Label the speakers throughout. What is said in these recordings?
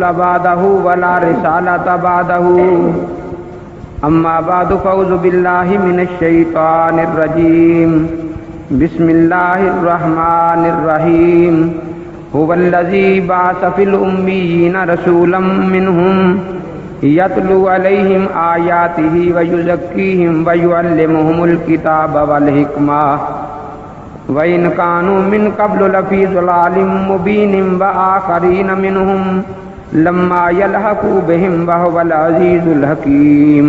Speaker 1: بعده ولا رسالة بعده أما بعد فأعوذ بالله من الشيطان الرجيم بسم الله الرحمن الرحيم هو الذي بعث في الأميين رسولا منهم يتلو عليهم آياته ويزكيهم ويعلمهم الكتاب والحكمة وإن كانوا من قبل لفي ضلال مبين وآخرين منهم لما يلحقوا بهم وهو العزيز الحكيم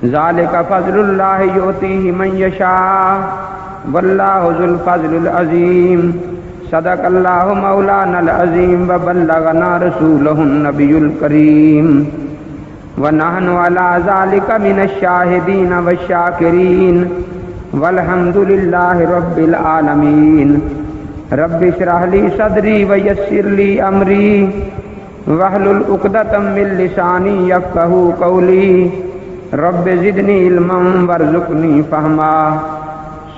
Speaker 1: ذلك فضل الله يؤتيه من يشاء والله ذو الفضل العظيم صدق الله مولانا العظيم وبلغنا رسوله النبي الكريم ونحن على ذلك من الشاهدين والشاكرين والحمد لله رب العالمين رب اشرح لي صدري ويسر لي أمري واحلل عقدة من لساني يفقهوا قولي رب زدني علما وارزقني فهما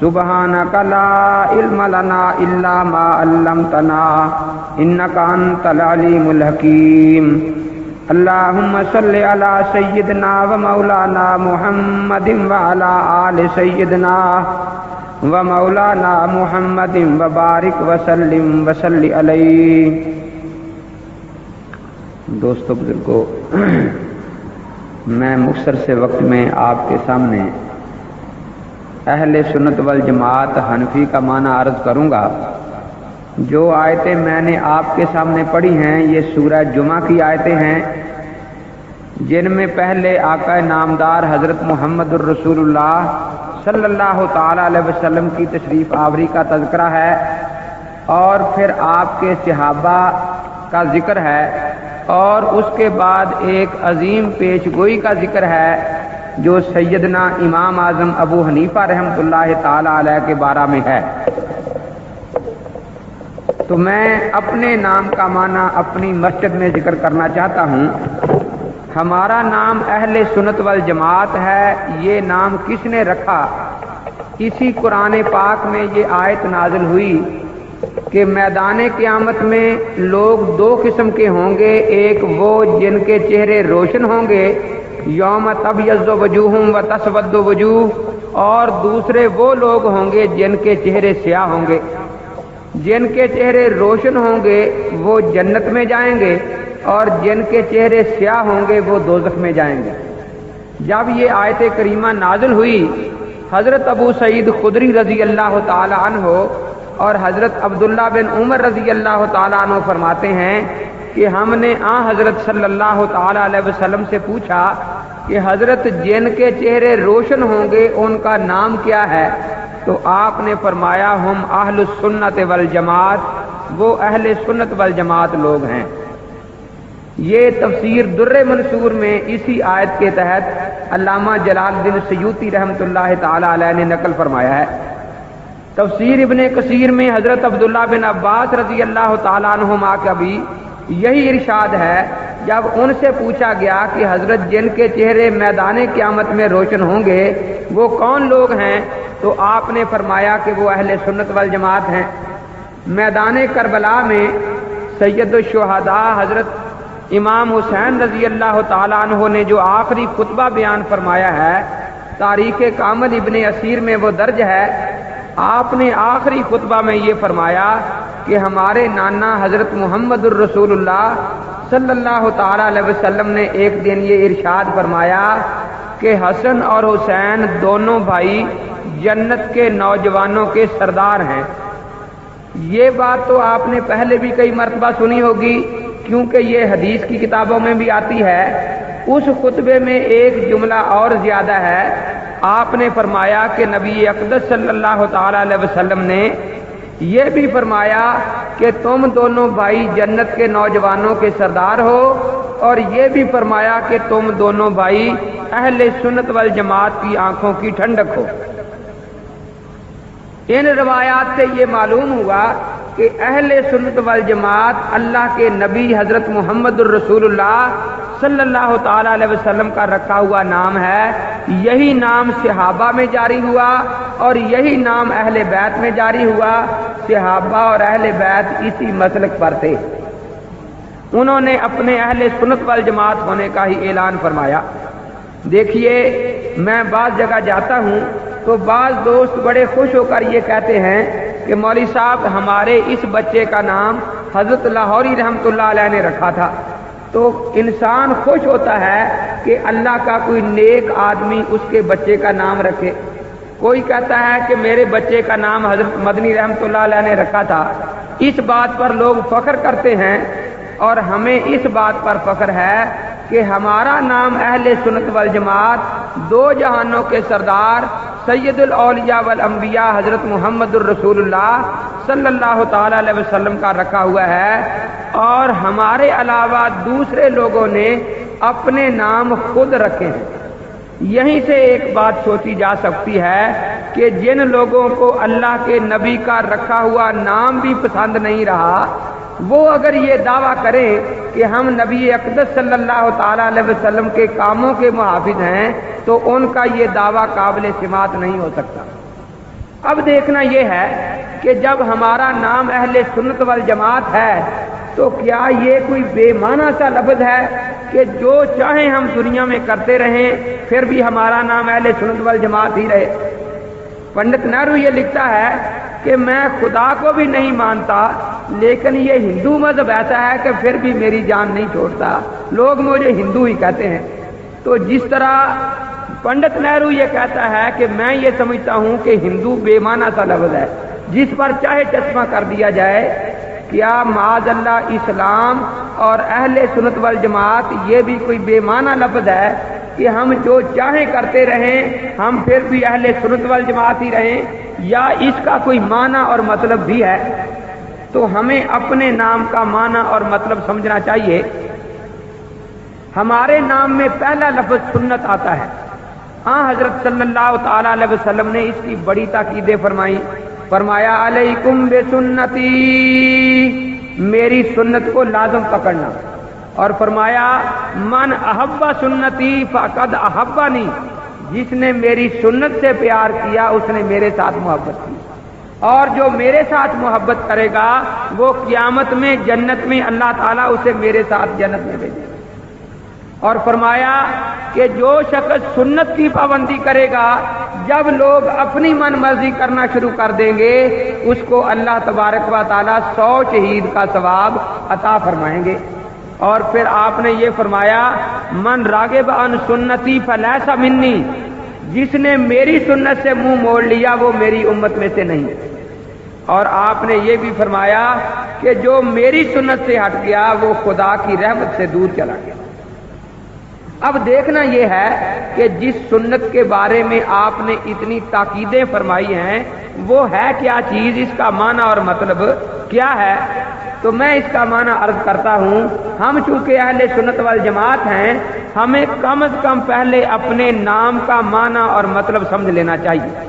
Speaker 1: سبحانك لا علم لنا إلا ما علمتنا إنك أنت العليم الحكيم اللهم صل على سيدنا ومولانا محمد وعلى آل سيدنا ومولانا محمد وبارک وسلم وصلی علیہ۔ دوستو بزرگو، میں مختصر سے وقت میں آپ کے سامنے اہل سنت والجماعت حنفی کا معنی عرض کروں گا۔ جو آیتیں میں نے آپ کے سامنے پڑھی ہیں یہ سورہ جمعہ کی آیتیں ہیں، جن میں پہلے آقا نامدار حضرت محمد الرسول اللہ صلی اللہ تعالی علیہ وسلم کی تشریف آوری کا تذکرہ ہے، اور پھر آپ کے صحابہ کا ذکر ہے، اور اس کے بعد ایک عظیم پیش گوئی کا ذکر ہے جو سیدنا امام اعظم ابو حنیفہ رحمۃ اللہ تعالی علیہ کے بارے میں ہے۔ تو میں اپنے نام کا معنی اپنی مسجد میں ذکر کرنا چاہتا ہوں۔ ہمارا نام اہل سنت والجماعت ہے۔ یہ نام کس نے رکھا؟ اسی قرآن پاک میں یہ آیت نازل ہوئی کہ میدان قیامت میں لوگ دو قسم کے ہوں گے، ایک وہ جن کے چہرے روشن ہوں گے، یوم تبیض وجوہ و تسود وجوہ، اور دوسرے وہ لوگ ہوں گے جن کے چہرے سیاہ ہوں گے۔ جن کے چہرے روشن ہوں گے وہ جنت میں جائیں گے، اور جن کے چہرے سیاہ ہوں گے وہ دوزخ میں جائیں گے۔ جب یہ آیت کریمہ نازل ہوئی، حضرت ابو سعید خدری رضی اللہ تعالی عنہ اور حضرت عبداللہ بن عمر رضی اللہ تعالی عنہ فرماتے ہیں کہ ہم نے حضرت صلی اللہ تعالی علیہ وسلم سے پوچھا کہ حضرت جن کے چہرے روشن ہوں گے ان کا نام کیا ہے؟ تو آپ نے فرمایا ہم اہل السنت والجماعت، وہ اہل سنت والجماعت لوگ ہیں۔ یہ تفسیر در منصور میں اسی آیت کے تحت علامہ جلال الدین سیوطی رحمۃ اللہ تعالی علیہ نے نقل فرمایا ہے۔ تفسیر ابن کثیر میں حضرت عبداللہ بن عباس رضی اللہ تعالی عنہما کا بھی یہی ارشاد ہے، جب ان سے پوچھا گیا کہ حضرت جن کے چہرے میدان قیامت میں روشن ہوں گے وہ کون لوگ ہیں، تو آپ نے فرمایا کہ وہ اہل سنت والجماعت ہیں۔ میدان کربلا میں سید الشہداء حضرت امام حسین رضی اللہ تعالی عنہ نے جو آخری خطبہ بیان فرمایا ہے، تاریخ کامل ابن اسیر میں وہ درج ہے۔ آپ نے آخری خطبہ میں یہ فرمایا کہ ہمارے نانا حضرت محمد الرسول اللہ صلی اللہ تعالی علیہ وسلم نے ایک دن یہ ارشاد فرمایا کہ حسن اور حسین دونوں بھائی جنت کے نوجوانوں کے سردار ہیں۔ یہ بات تو آپ نے پہلے بھی کئی مرتبہ سنی ہوگی، کیونکہ یہ حدیث کی کتابوں میں بھی آتی ہے۔ اس خطبے میں ایک جملہ اور زیادہ ہے، آپ نے فرمایا کہ نبی اقدس صلی اللہ تعالی علیہ وسلم نے یہ بھی فرمایا کہ تم دونوں بھائی جنت کے نوجوانوں کے سردار ہو، اور یہ بھی فرمایا کہ تم دونوں بھائی اہل سنت والجماعت کی آنکھوں کی ٹھنڈک ہو۔ ان روایات سے یہ معلوم ہوا کہ اہل سنت والجماعت اللہ کے نبی حضرت محمد الرسول اللہ صلی اللہ تعالی علیہ وسلم کا رکھا ہوا نام ہے۔ یہی نام صحابہ میں جاری ہوا اور یہی نام اہل بیت میں جاری ہوا۔ صحابہ اور اہل بیت اسی مسلک پر تھے۔ انہوں نے اپنے اہل سنت والجماعت ہونے کا ہی اعلان فرمایا۔ دیکھیے میں بعض جگہ جاتا ہوں تو بعض دوست بڑے خوش ہو کر یہ کہتے ہیں کہ مولوی صاحب ہمارے اس بچے کا نام حضرت لاہوری رحمۃ اللہ علیہ نے رکھا تھا۔ تو انسان خوش ہوتا ہے کہ اللہ کا کوئی نیک آدمی اس کے بچے کا نام رکھے۔ کوئی کہتا ہے کہ میرے بچے کا نام حضرت مدنی رحمۃ اللہ علیہ نے رکھا تھا۔ اس بات پر لوگ فخر کرتے ہیں، اور ہمیں اس بات پر فخر ہے کہ ہمارا نام اہل سنت والجماعت دو جہانوں کے سردار سید الاولیاء والانبیاء حضرت محمد الرسول اللہ صلی اللہ تعالی علیہ وسلم کا رکھا ہوا ہے، اور ہمارے علاوہ دوسرے لوگوں نے اپنے نام خود رکھے ہیں۔ یہیں سے ایک بات سوچی جا سکتی ہے کہ جن لوگوں کو اللہ کے نبی کا رکھا ہوا نام بھی پسند نہیں رہا، وہ اگر یہ دعویٰ کریں کہ ہم نبی اقدس صلی اللہ تعالی علیہ وسلم کے کاموں کے محافظ ہیں، تو ان کا یہ دعویٰ قابل سماعت نہیں ہو سکتا۔ اب دیکھنا یہ ہے کہ جب ہمارا نام اہل سنت والجماعت ہے تو کیا یہ کوئی بے معنی سا لفظ ہے کہ جو چاہیں ہم دنیا میں کرتے رہیں پھر بھی ہمارا نام اہل سنت والجماعت ہی رہے؟ پنڈت نہرو یہ لکھتا ہے کہ میں خدا کو بھی نہیں مانتا، لیکن یہ ہندو مذہب ایسا ہے کہ پھر بھی میری جان نہیں چھوڑتا، لوگ مجھے ہندو ہی کہتے ہیں۔ تو جس طرح پنڈت نہرو یہ کہتا ہے کہ میں یہ سمجھتا ہوں کہ ہندو بے معنی سا لفظ ہے جس پر چاہے چشمہ کر دیا جائے، کیا معاذ اللہ اسلام اور اہل سنت والجماعت یہ بھی کوئی بے معنی لفظ ہے کہ ہم جو چاہیں کرتے رہیں ہم پھر بھی اہل سنت والجماعت ہی رہیں، یا اس کا کوئی معنی اور مطلب بھی ہے؟ تو ہمیں اپنے نام کا معنی اور مطلب سمجھنا چاہیے۔ ہمارے نام میں پہلا لفظ سنت آتا ہے۔ ہاں حضرت صلی اللہ تعالی علیہ وسلم نے اس کی بڑی تاکیدیں فرمائی، فرمایا علیکم بسنتی، میری سنت کو لازم پکڑنا، اور فرمایا من احب سنتی فقد احبنی، جس نے میری سنت سے پیار کیا اس نے میرے ساتھ محبت کی، اور جو میرے ساتھ محبت کرے گا وہ قیامت میں جنت میں اللہ تعالیٰ اسے میرے ساتھ جنت میں بھیجے گا۔ اور فرمایا کہ جو شخص سنت کی پابندی کرے گا، جب لوگ اپنی من مرضی کرنا شروع کر دیں گے اس کو اللہ تبارک و تعالیٰ 100 شہید کا ثواب عطا فرمائیں گے۔ اور پھر آپ نے یہ فرمایا من راغب عن سنتی فلیس منی، جس نے میری سنت سے منہ موڑ لیا وہ میری امت میں سے نہیں۔ اور آپ نے یہ بھی فرمایا کہ جو میری سنت سے ہٹ گیا وہ خدا کی رحمت سے دور چلا گیا۔ اب دیکھنا یہ ہے کہ جس سنت کے بارے میں آپ نے اتنی تاکیدیں فرمائی ہیں وہ ہے کیا چیز، اس کا معنی اور مطلب کیا ہے؟ تو میں اس کا معنی عرض کرتا ہوں۔ ہم چونکہ اہل سنت والجماعت ہیں، ہمیں کم از کم پہلے اپنے نام کا معنی اور مطلب سمجھ لینا چاہیے۔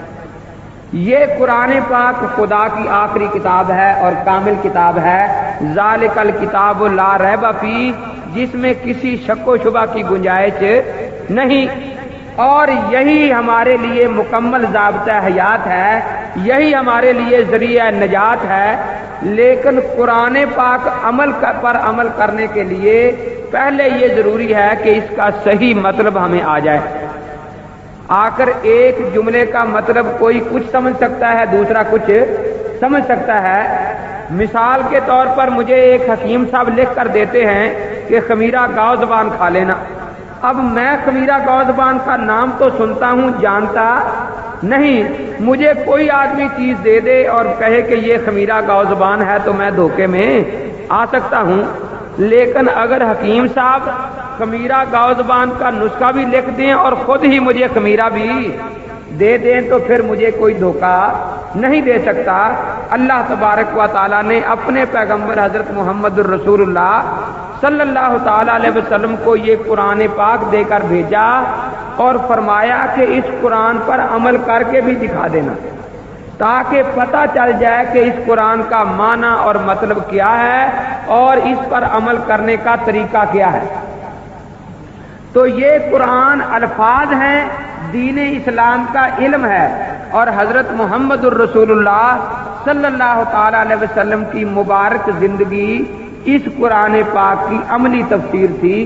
Speaker 1: یہ قرآن پاک خدا کی آخری کتاب ہے اور کامل کتاب ہے، ذالک الکتاب لا ریب فیہ، جس میں کسی شک و شبہ کی گنجائش نہیں، اور یہی ہمارے لیے مکمل ضابطہ حیات ہے، یہی ہمارے لیے ذریعہ نجات ہے۔ لیکن قرآن پاک پر عمل کرنے کے لیے پہلے یہ ضروری ہے کہ اس کا صحیح مطلب ہمیں آ جائے۔ آخر ایک جملے کا مطلب کوئی کچھ سمجھ سکتا ہے، دوسرا کچھ سمجھ سکتا ہے۔ مثال کے طور پر مجھے ایک حکیم صاحب لکھ کر دیتے ہیں کہ خمیرہ گاؤ زبان کھا لینا۔ اب میں خمیرہ گاؤ زبان کا نام تو سنتا ہوں، جانتا نہیں۔ مجھے کوئی آدمی چیز دے دے اور کہے کہ یہ خمیرہ گاؤ زبان ہے تو میں دھوکے میں آ سکتا ہوں، لیکن اگر حکیم صاحب خمیرہ گاؤ زبان کا نسخہ بھی لکھ دیں اور خود ہی مجھے خمیرہ بھی دے دیں تو پھر مجھے کوئی دھوکہ نہیں دے سکتا۔ اللہ تبارک و تعالیٰ نے اپنے پیغمبر حضرت محمد الرسول اللہ صلی اللہ تعالی علیہ وسلم کو یہ قرآن پاک دے کر بھیجا اور فرمایا کہ اس قرآن پر عمل کر کے بھی دکھا دینا، تاکہ پتہ چل جائے کہ اس قرآن کا معنی اور مطلب کیا ہے اور اس پر عمل کرنے کا طریقہ کیا ہے۔ تو یہ قرآن الفاظ ہیں، دین اسلام کا علم ہے، اور حضرت محمد الرسول اللہ صلی اللہ تعالی علیہ وسلم کی مبارک زندگی اس قرآن پاک کی عملی تفسیر تھی۔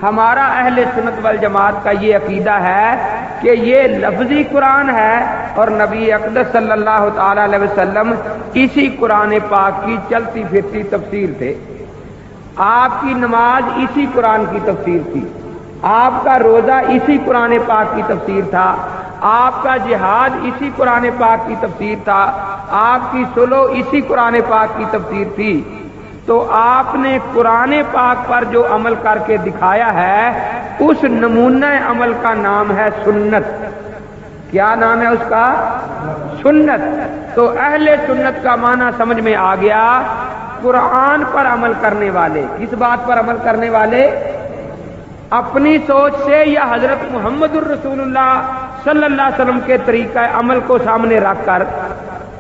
Speaker 1: ہمارا اہل سنت والجماعت کا یہ عقیدہ ہے کہ یہ لفظی قرآن ہے اور نبی اقدس صلی اللہ تعالی علیہ وسلم اسی قرآن پاک کی چلتی پھرتی تفسیر تھے۔ آپ کی نماز اسی قرآن کی تفسیر تھی، آپ کا روزہ اسی قرآن پاک کی تفسیر تھا، آپ کا جہاد اسی قرآن پاک کی تفسیر تھا، آپ کی صلح اسی قرآن پاک کی تفسیر تھی۔ تو آپ نے قرآن پاک پر جو عمل کر کے دکھایا ہے اس نمونہ عمل کا نام ہے سنت۔ کیا نام ہے اس کا؟ سنت۔ تو اہل سنت کا معنی سمجھ میں آ گیا، قرآن پر عمل کرنے والے۔ کس بات پر عمل کرنے والے؟ اپنی سوچ سے یا حضرت محمد الرسول اللہ صلی اللہ علیہ وسلم کے طریقہ عمل کو سامنے رکھ کر۔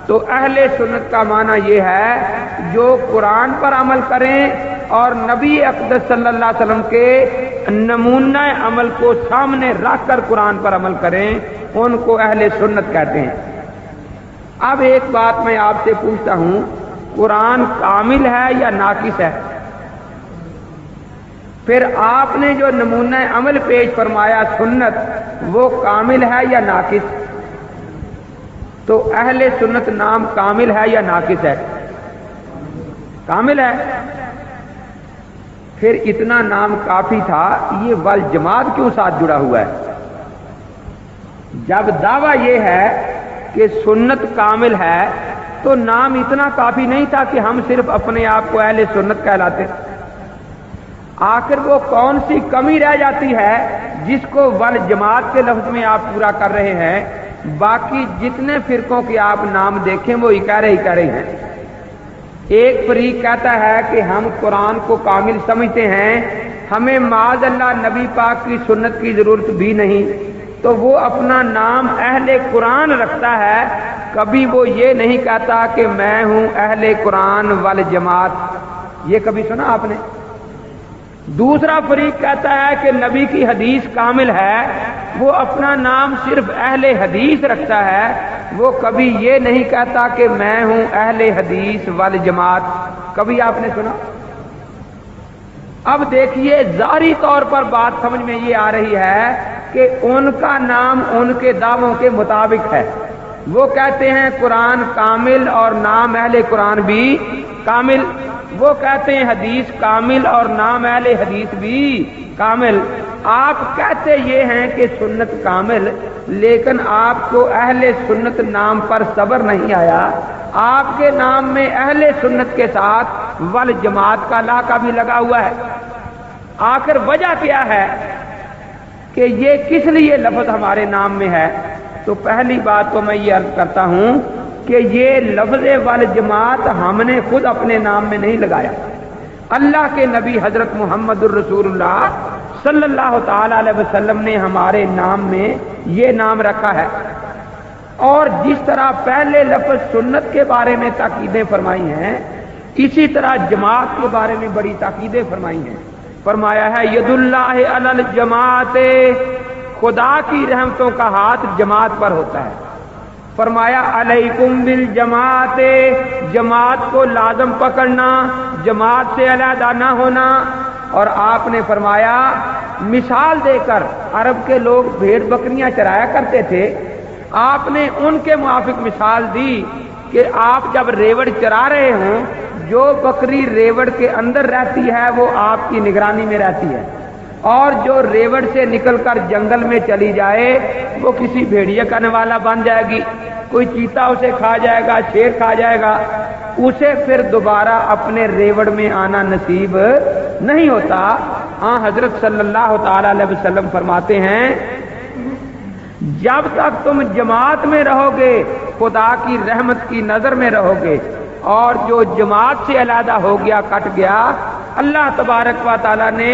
Speaker 1: تو اہل سنت کا معنی یہ ہے جو قرآن پر عمل کریں اور نبی اقدس صلی اللہ علیہ وسلم کے نمونہ عمل کو سامنے رکھ کر قرآن پر عمل کریں، ان کو اہل سنت کہتے ہیں۔ اب ایک بات میں آپ سے پوچھتا ہوں، قرآن کامل ہے یا ناقص ہے؟ پھر آپ نے جو نمونہ عمل پیش فرمایا سنت، وہ کامل ہے یا ناقص؟ تو اہل سنت نام کامل ہے یا ناقص ہے؟ کامل ہے۔ پھر اتنا نام کافی تھا، یہ والجماعت کیوں ساتھ جڑا ہوا ہے؟ جب دعویٰ یہ ہے کہ سنت کامل ہے تو نام اتنا کافی نہیں تھا کہ ہم صرف اپنے آپ کو اہل سنت کہلاتے؟ آخر وہ کون سی کمی رہ جاتی ہے جس کو والجماعت کے لفظ میں آپ پورا کر رہے ہیں؟ باقی جتنے فرقوں کے آپ نام دیکھیں وہ ہی کہہ رہے ہیں۔ ایک فریق کہتا ہے کہ ہم قرآن کو کامل سمجھتے ہیں، ہمیں معاذ اللہ نبی پاک کی سنت کی ضرورت بھی نہیں، تو وہ اپنا نام اہل قرآن رکھتا ہے، کبھی وہ یہ نہیں کہتا کہ میں ہوں اہل قرآن والجماعت۔ یہ کبھی سنا آپ نے؟ دوسرا فریق کہتا ہے کہ نبی کی حدیث کامل ہے، وہ اپنا نام صرف اہل حدیث رکھتا ہے، وہ کبھی یہ نہیں کہتا کہ میں ہوں اہل حدیث والجماعت۔ کبھی آپ نے سنا؟ اب دیکھیے ظاہری طور پر بات سمجھ میں یہ آ رہی ہے کہ ان کا نام ان کے دعووں کے مطابق ہے۔ وہ کہتے ہیں قرآن کامل اور نام اہل قرآن بھی کامل، وہ کہتے ہیں حدیث کامل اور نام اہل حدیث بھی کامل۔ آپ کہتے یہ ہیں کہ سنت کامل، لیکن آپ کو اہل سنت نام پر صبر نہیں آیا، آپ کے نام میں اہل سنت کے ساتھ والجماعت کا لاقہ بھی لگا ہوا ہے۔ آخر وجہ کیا ہے کہ یہ کس لیے لفظ ہمارے نام میں ہے؟ تو پہلی بات تو میں یہ عرض کرتا ہوں کہ یہ لفظ والجماعت ہم نے خود اپنے نام میں نہیں لگایا، اللہ کے نبی حضرت محمد الرسول اللہ صلی اللہ تعالی علیہ وسلم نے ہمارے نام میں یہ نام رکھا ہے۔ اور جس طرح پہلے لفظ سنت کے بارے میں تاکیدیں فرمائی ہیں، اسی طرح جماعت کے بارے میں بڑی تاکیدیں فرمائی ہیں۔ فرمایا ہے ید اللہ علی الجماعت، خدا کی رحمتوں کا ہاتھ جماعت پر ہوتا ہے۔ فرمایا علیکم بالجماعت، جماعت کو لازم پکڑنا، جماعت سے علیحدہ نہ ہونا۔ اور آپ نے فرمایا مثال دے کر، عرب کے لوگ بھیڑ بکریاں چرایا کرتے تھے، آپ نے ان کے موافق مثال دی کہ آپ جب ریوڑ چرا رہے ہوں، جو بکری ریوڑ کے اندر رہتی ہے وہ آپ کی نگرانی میں رہتی ہے، اور جو ریوڑ سے نکل کر جنگل میں چلی جائے وہ کسی بھیڑیے کا نوالا بن جائے گی، کوئی چیتا اسے کھا جائے گا، شیر کھا جائے گا، اسے پھر دوبارہ اپنے ریوڑ میں آنا نصیب نہیں ہوتا۔ ہاں حضرت صلی اللہ تعالی علیہ وسلم فرماتے ہیں جب تک تم جماعت میں رہو گے خدا کی رحمت کی نظر میں رہو گے، اور جو جماعت سے علیحدہ ہو گیا، کٹ گیا، اللہ تبارک و تعالی نے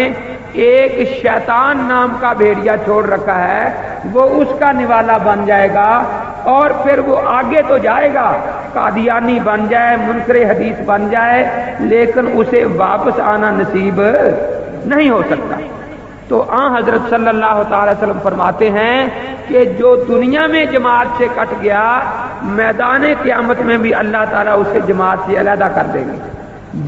Speaker 1: ایک شیطان نام کا بھیڑیا چھوڑ رکھا ہے، وہ اس کا نوالا بن جائے گا، اور پھر وہ آگے تو جائے گا، قادیانی بن جائے، منکر حدیث بن جائے، لیکن اسے واپس آنا نصیب نہیں ہو سکتا۔ تو حضرت صلی اللہ تعالی وسلم فرماتے ہیں کہ جو دنیا میں جماعت سے کٹ گیا، میدان قیامت میں بھی اللہ تعالیٰ اسے جماعت سے علیحدہ کر دے گا۔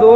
Speaker 1: 2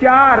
Speaker 1: 4।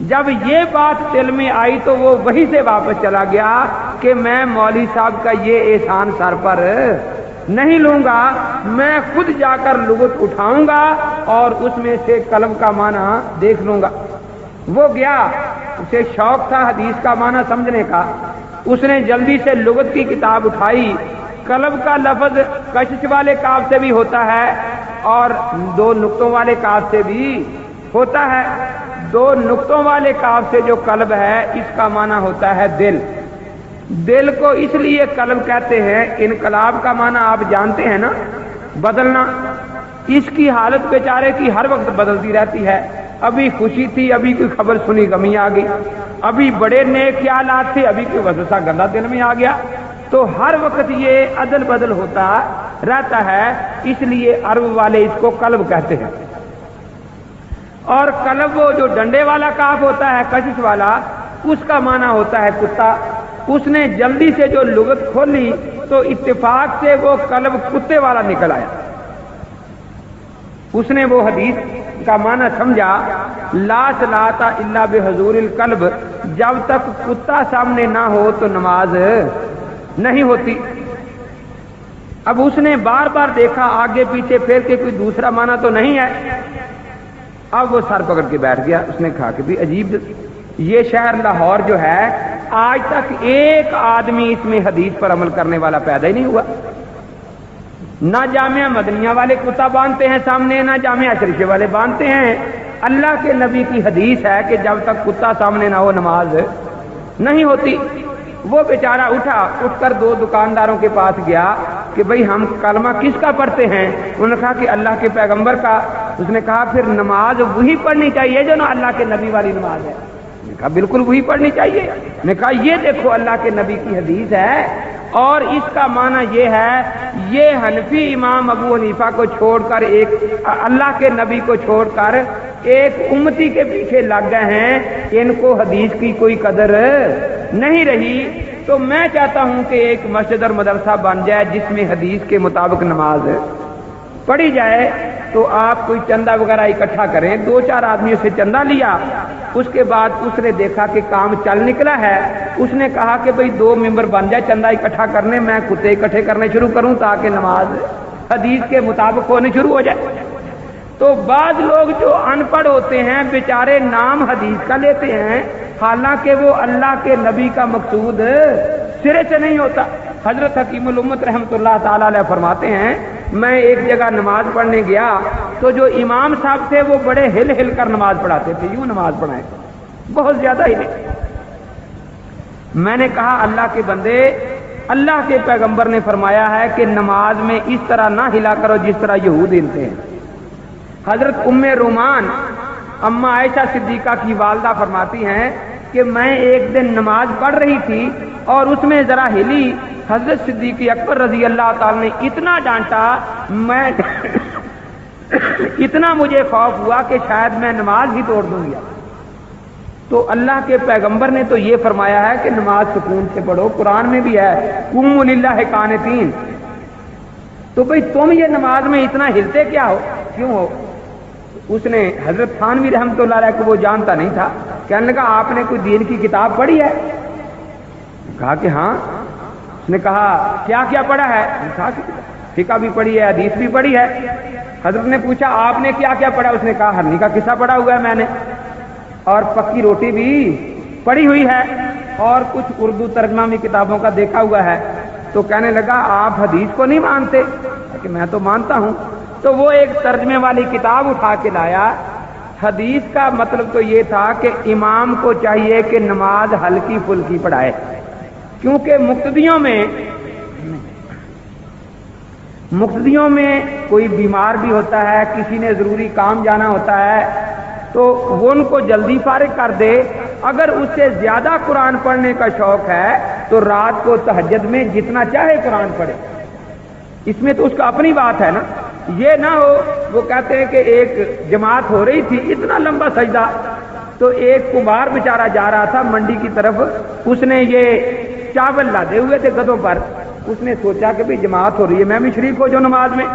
Speaker 1: جب یہ بات دل میں آئی تو وہ وہیں سے واپس چلا گیا کہ میں مولوی صاحب کا یہ احسان سر پر نہیں لوں گا، میں خود جا کر لغت اٹھاؤں گا اور اس میں سے قلب کا معنی دیکھ لوں گا۔ وہ گیا، اسے شوق تھا حدیث کا معنی سمجھنے کا، اس نے جلدی سے لغت کی کتاب اٹھائی۔ قلب کا لفظ کشش والے کاف سے بھی ہوتا ہے اور دو نقطوں والے کاف سے بھی ہوتا ہے۔ دو نقطوں والے کاف سے جو قلب ہے اس کا معنی ہوتا ہے دل۔ دل کو اس لیے قلب کہتے ہیں، انقلاب کا معنی آپ جانتے ہیں نا، بدلنا۔ اس کی حالت بیچارے کی ہر وقت بدلتی رہتی ہے، ابھی خوشی تھی، ابھی کوئی خبر سنی غمی آ گئی، ابھی بڑے نیک خیالات تھے، ابھی کوئی وسوسہ گندا دل میں آ گیا، تو ہر وقت یہ عدل بدل ہوتا رہتا ہے، اس لیے عرب والے اس کو قلب کہتے ہیں۔ اور قلب وہ جو ڈنڈے والا کاف ہوتا ہے، کشش والا، اس کا معنی ہوتا ہے کتا۔ اس نے جلدی سے جو لغت کھولی تو اتفاق سے وہ قلب کتے والا نکل آیا۔ اس نے وہ حدیث کا معنی سمجھا، لا صلاۃ الا بحضور القلب، جب تک کتا سامنے نہ ہو تو نماز نہیں ہوتی۔ اب اس نے بار بار دیکھا آگے پیچھے پھر کے کوئی دوسرا معنی تو نہیں ہے، اب وہ سر پکڑ کے بیٹھ گیا۔ اس نے کہا کہ بھی عجیب، یہ شہر لاہور جو ہے آج تک ایک آدمی اس میں حدیث پر عمل کرنے والا پیدا ہی نہیں ہوا۔ نہ جامعہ مدنیہ والے کتا باندھتے ہیں سامنے، نہ جامعہ شریفہ والے باندھتے ہیں۔ اللہ کے نبی کی حدیث ہے کہ جب تک کتا سامنے نہ ہو نماز نہیں ہوتی۔ وہ بیچارہ اٹھ کر دو دکانداروں کے پاس گیا کہ بھئی ہم کلمہ کس کا پڑھتے ہیں؟ انہوں نے کہا کہ اللہ کے پیغمبر کا۔ اس نے کہا پھر نماز وہی پڑھنی چاہیے جو نا اللہ کے نبی والی نماز ہے۔ نے کہا بالکل وہی پڑھنی چاہیے۔ نے کہا یہ دیکھو اللہ کے نبی کی حدیث ہے اور اس کا معنی یہ ہے، یہ حنفی امام ابو حنیفہ کو چھوڑ کر ایک اللہ کے نبی کو چھوڑ کر ایک امتی کے پیچھے لگ گئے ہیں، ان کو حدیث کی کوئی قدر نہیں رہی۔ تو میں چاہتا ہوں کہ ایک مسجد اور مدرسہ بن جائے جس میں حدیث کے مطابق نماز پڑھی جائے۔ تو آپ کوئی چندہ وغیرہ اکٹھا کریں، دو چار آدمیوں سے چندہ لیا، اس کے بعد اس نے دیکھا کہ کام چل نکلا ہے، اس نے کہا کہ بھئی 2 ممبر بن جائے چندہ اکٹھا کرنے، میں کتے اکٹھے کرنے شروع کروں تاکہ نماز حدیث کے مطابق ہونے شروع ہو جائے۔ تو بعض لوگ جو ان پڑھ ہوتے ہیں بیچارے نام حدیث کا لیتے ہیں، حالانکہ وہ اللہ کے نبی کا مقصود سرے سے نہیں ہوتا۔ حضرت حکیم الامت رحمۃ اللہ تعالی علیہ فرماتے ہیں، میں ایک جگہ نماز پڑھنے گیا تو جو امام صاحب تھے وہ بڑے ہل ہل کر نماز پڑھاتے تھے، یوں نماز پڑھائیں، بہت زیادہ ہلے۔ میں نے کہا اللہ کے بندے، اللہ کے پیغمبر نے فرمایا ہے کہ نماز میں اس طرح نہ ہلا کرو جس طرح یہود ہلتے ہیں۔ حضرت ام رومان اما عائشہ صدیقہ کی والدہ فرماتی ہیں کہ میں ایک دن نماز پڑھ رہی تھی اور اس میں ذرا ہلی، حضرت صدیق اکبر رضی اللہ تعالی نے اتنا ڈانٹا، میں اتنا مجھے خوف ہوا کہ شاید میں نماز ہی توڑ دوں گا۔ تو اللہ کے پیغمبر نے تو یہ فرمایا ہے کہ نماز سکون سے پڑھو، قرآن میں بھی ہے قوموا للہ قانتین۔ تو بھئی تم یہ نماز میں اتنا ہلتے کیا ہو، کیوں ہو؟ اس نے حضرت تھانوی رحمۃ اللہ علیہ کو وہ جانتا نہیں تھا، کہنے لگا آپ نے کوئی دین کی کتاب پڑھی ہے؟ کہا کہ ہاں۔ اس نے کہا کیا کیا پڑھا ہے؟ کہا کہ فقہ بھی پڑھی ہے، حدیث بھی پڑھی ہے۔ حضرت نے پوچھا آپ نے کیا کیا پڑھا؟ اس نے کہا ہرنی کا قصہ پڑھا ہوا ہے میں نے، اور پکی روٹی بھی پڑھی ہوئی ہے، اور کچھ اردو ترجمہ بھی کتابوں کا دیکھا ہوا ہے۔ تو کہنے لگا آپ حدیث کو نہیں مانتے؟ کہ میں تو مانتا ہوں۔ تو وہ ایک ترجمے والی کتاب اٹھا کے لایا۔ حدیث کا مطلب تو یہ تھا کہ امام کو چاہیے کہ نماز ہلکی پھلکی پڑھائے، کیونکہ مقتدیوں میں کوئی بیمار بھی ہوتا ہے، کسی نے ضروری کام جانا ہوتا ہے، تو وہ ان کو جلدی فارغ کر دے۔ اگر اس سے زیادہ قرآن پڑھنے کا شوق ہے تو رات کو تہجد میں جتنا چاہے قرآن پڑھے، اس میں تو اس کا اپنی بات ہے نا۔ یہ نہ ہو وہ کہتے ہیں کہ ایک جماعت ہو رہی تھی، اتنا لمبا سجدہ، تو ایک کمار بیچارہ جا رہا تھا منڈی کی طرف، اس نے یہ چاول لادے ہوئے تھے گدوں پر، اس نے سوچا کہ بھی جماعت ہو رہی ہے میں بھی شریک ہو جو نماز میں۔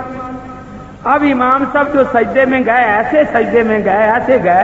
Speaker 1: اب امام صاحب جو سجدے میں گئے، ایسے سجدے میں گئے، ایسے گئے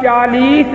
Speaker 1: 40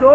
Speaker 1: 2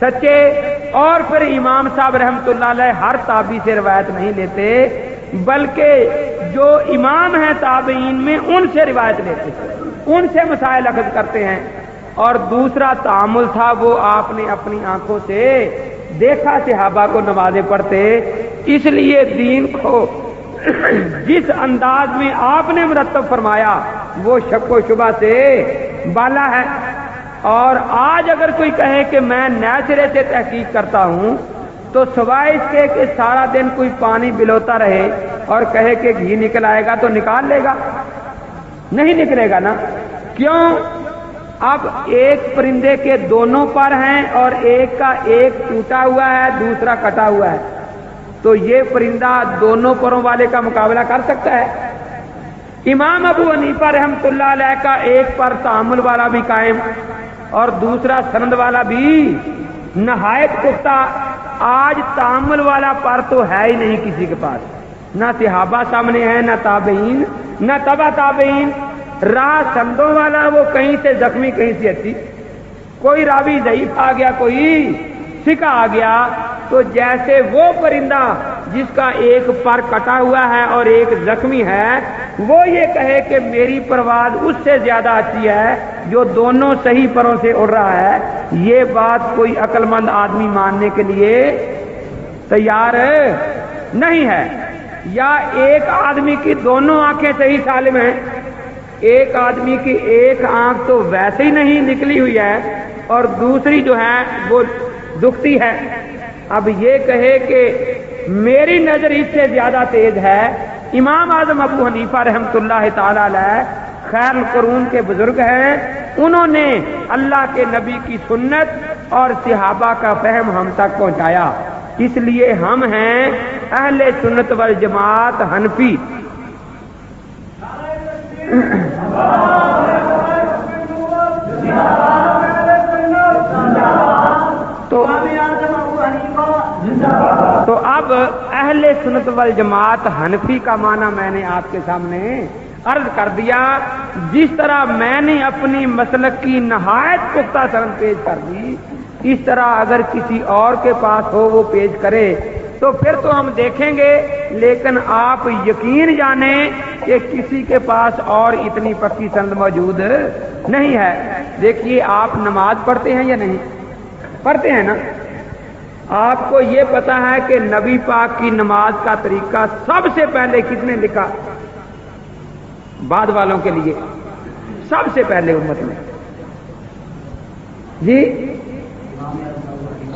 Speaker 1: سچے، اور پھر امام صاحب رحمتہ اللہ علیہ ہر تابعی سے روایت نہیں لیتے، بلکہ جو امام ہیں تابعین میں ان سے روایت لیتے، ان سے مسائل اخذ کرتے ہیں۔ اور دوسرا تعامل تھا، وہ آپ نے اپنی آنکھوں سے دیکھا صحابہ کو نمازیں پڑھتے، اس لیے دین کو جس انداز میں آپ نے مرتب فرمایا وہ شک و شبہ سے بالا ہے۔ اور آج اگر کوئی کہے کہ میں نئے سرے سے تحقیق کرتا ہوں تو سوائے اس کے کہ سارا دن کوئی پانی بلوتا رہے اور کہے کہ گھی نکل آئے گا تو نکال لے گا؟ نہیں نکلے گا نا۔ کیوں؟ اب ایک پرندے کے دونوں پر ہیں اور ایک کا ایک ٹوٹا ہوا ہے دوسرا کٹا ہوا ہے، تو یہ پرندہ دونوں پروں والے کا مقابلہ کر سکتا ہے؟ امام ابو حنیفہ رحمۃ اللہ علیہ کا ایک پر تعامل والا بھی قائم اور دوسرا سند والا بھی نہایت پختہ۔ آج تعامل والا پر تو ہے ہی نہیں کسی کے پاس، نہ صحابہ سامنے ہیں، نہ تابعین، نہ تبع تابعین۔ راہ سندوں والا وہ کہیں سے زخمی کہیں سے اچھی، کوئی راوی ضعیف آ گیا، کوئی سکا آ گیا، تو جیسے وہ پرندہ جس کا ایک پر کٹا ہوا ہے اور ایک زخمی ہے، وہ یہ کہے کہ میری پرواز اس سے زیادہ اچھی ہے جو دونوں صحیح پروں سے اڑ رہا ہے، یہ بات کوئی عقل مند آدمی ماننے کے لیے تیار نہیں ہے۔ یا ایک آدمی کی دونوں آنکھیں صحیح سالم ہیں، ایک آدمی کی ایک آنکھ تو ویسے ہی نہیں نکلی ہوئی ہے اور دوسری جو ہے وہ دکھتی ہے، اب یہ کہے کہ میری نظر اس سے زیادہ تیز ہے۔ امام اعظم ابو حنیفہ رحمۃ اللہ تعالی علیہ خیر القرون کے بزرگ ہیں، انہوں نے اللہ کے نبی کی سنت اور صحابہ کا فہم ہم تک پہنچایا، اس لیے ہم ہیں اہل سنت والجماعت حنفی۔ تو اب اہل سنت والجماعت حنفی کا معنی میں نے آپ کے سامنے عرض کر دیا۔ جس طرح میں نے اپنی مسلک کی نہایت پختہ سند پیش کر دی، اس طرح اگر کسی اور کے پاس ہو وہ پیش کرے تو پھر تو ہم دیکھیں گے، لیکن آپ یقین جانیں کہ کسی کے پاس اور اتنی پکی سند موجود نہیں ہے۔ دیکھیے آپ نماز پڑھتے ہیں یا نہیں پڑھتے ہیں نا؟ آپ کو یہ پتا ہے کہ نبی پاک کی نماز کا طریقہ سب سے پہلے کس نے لکھا؟ بعد والوں کے لیے سب سے پہلے امت میں جی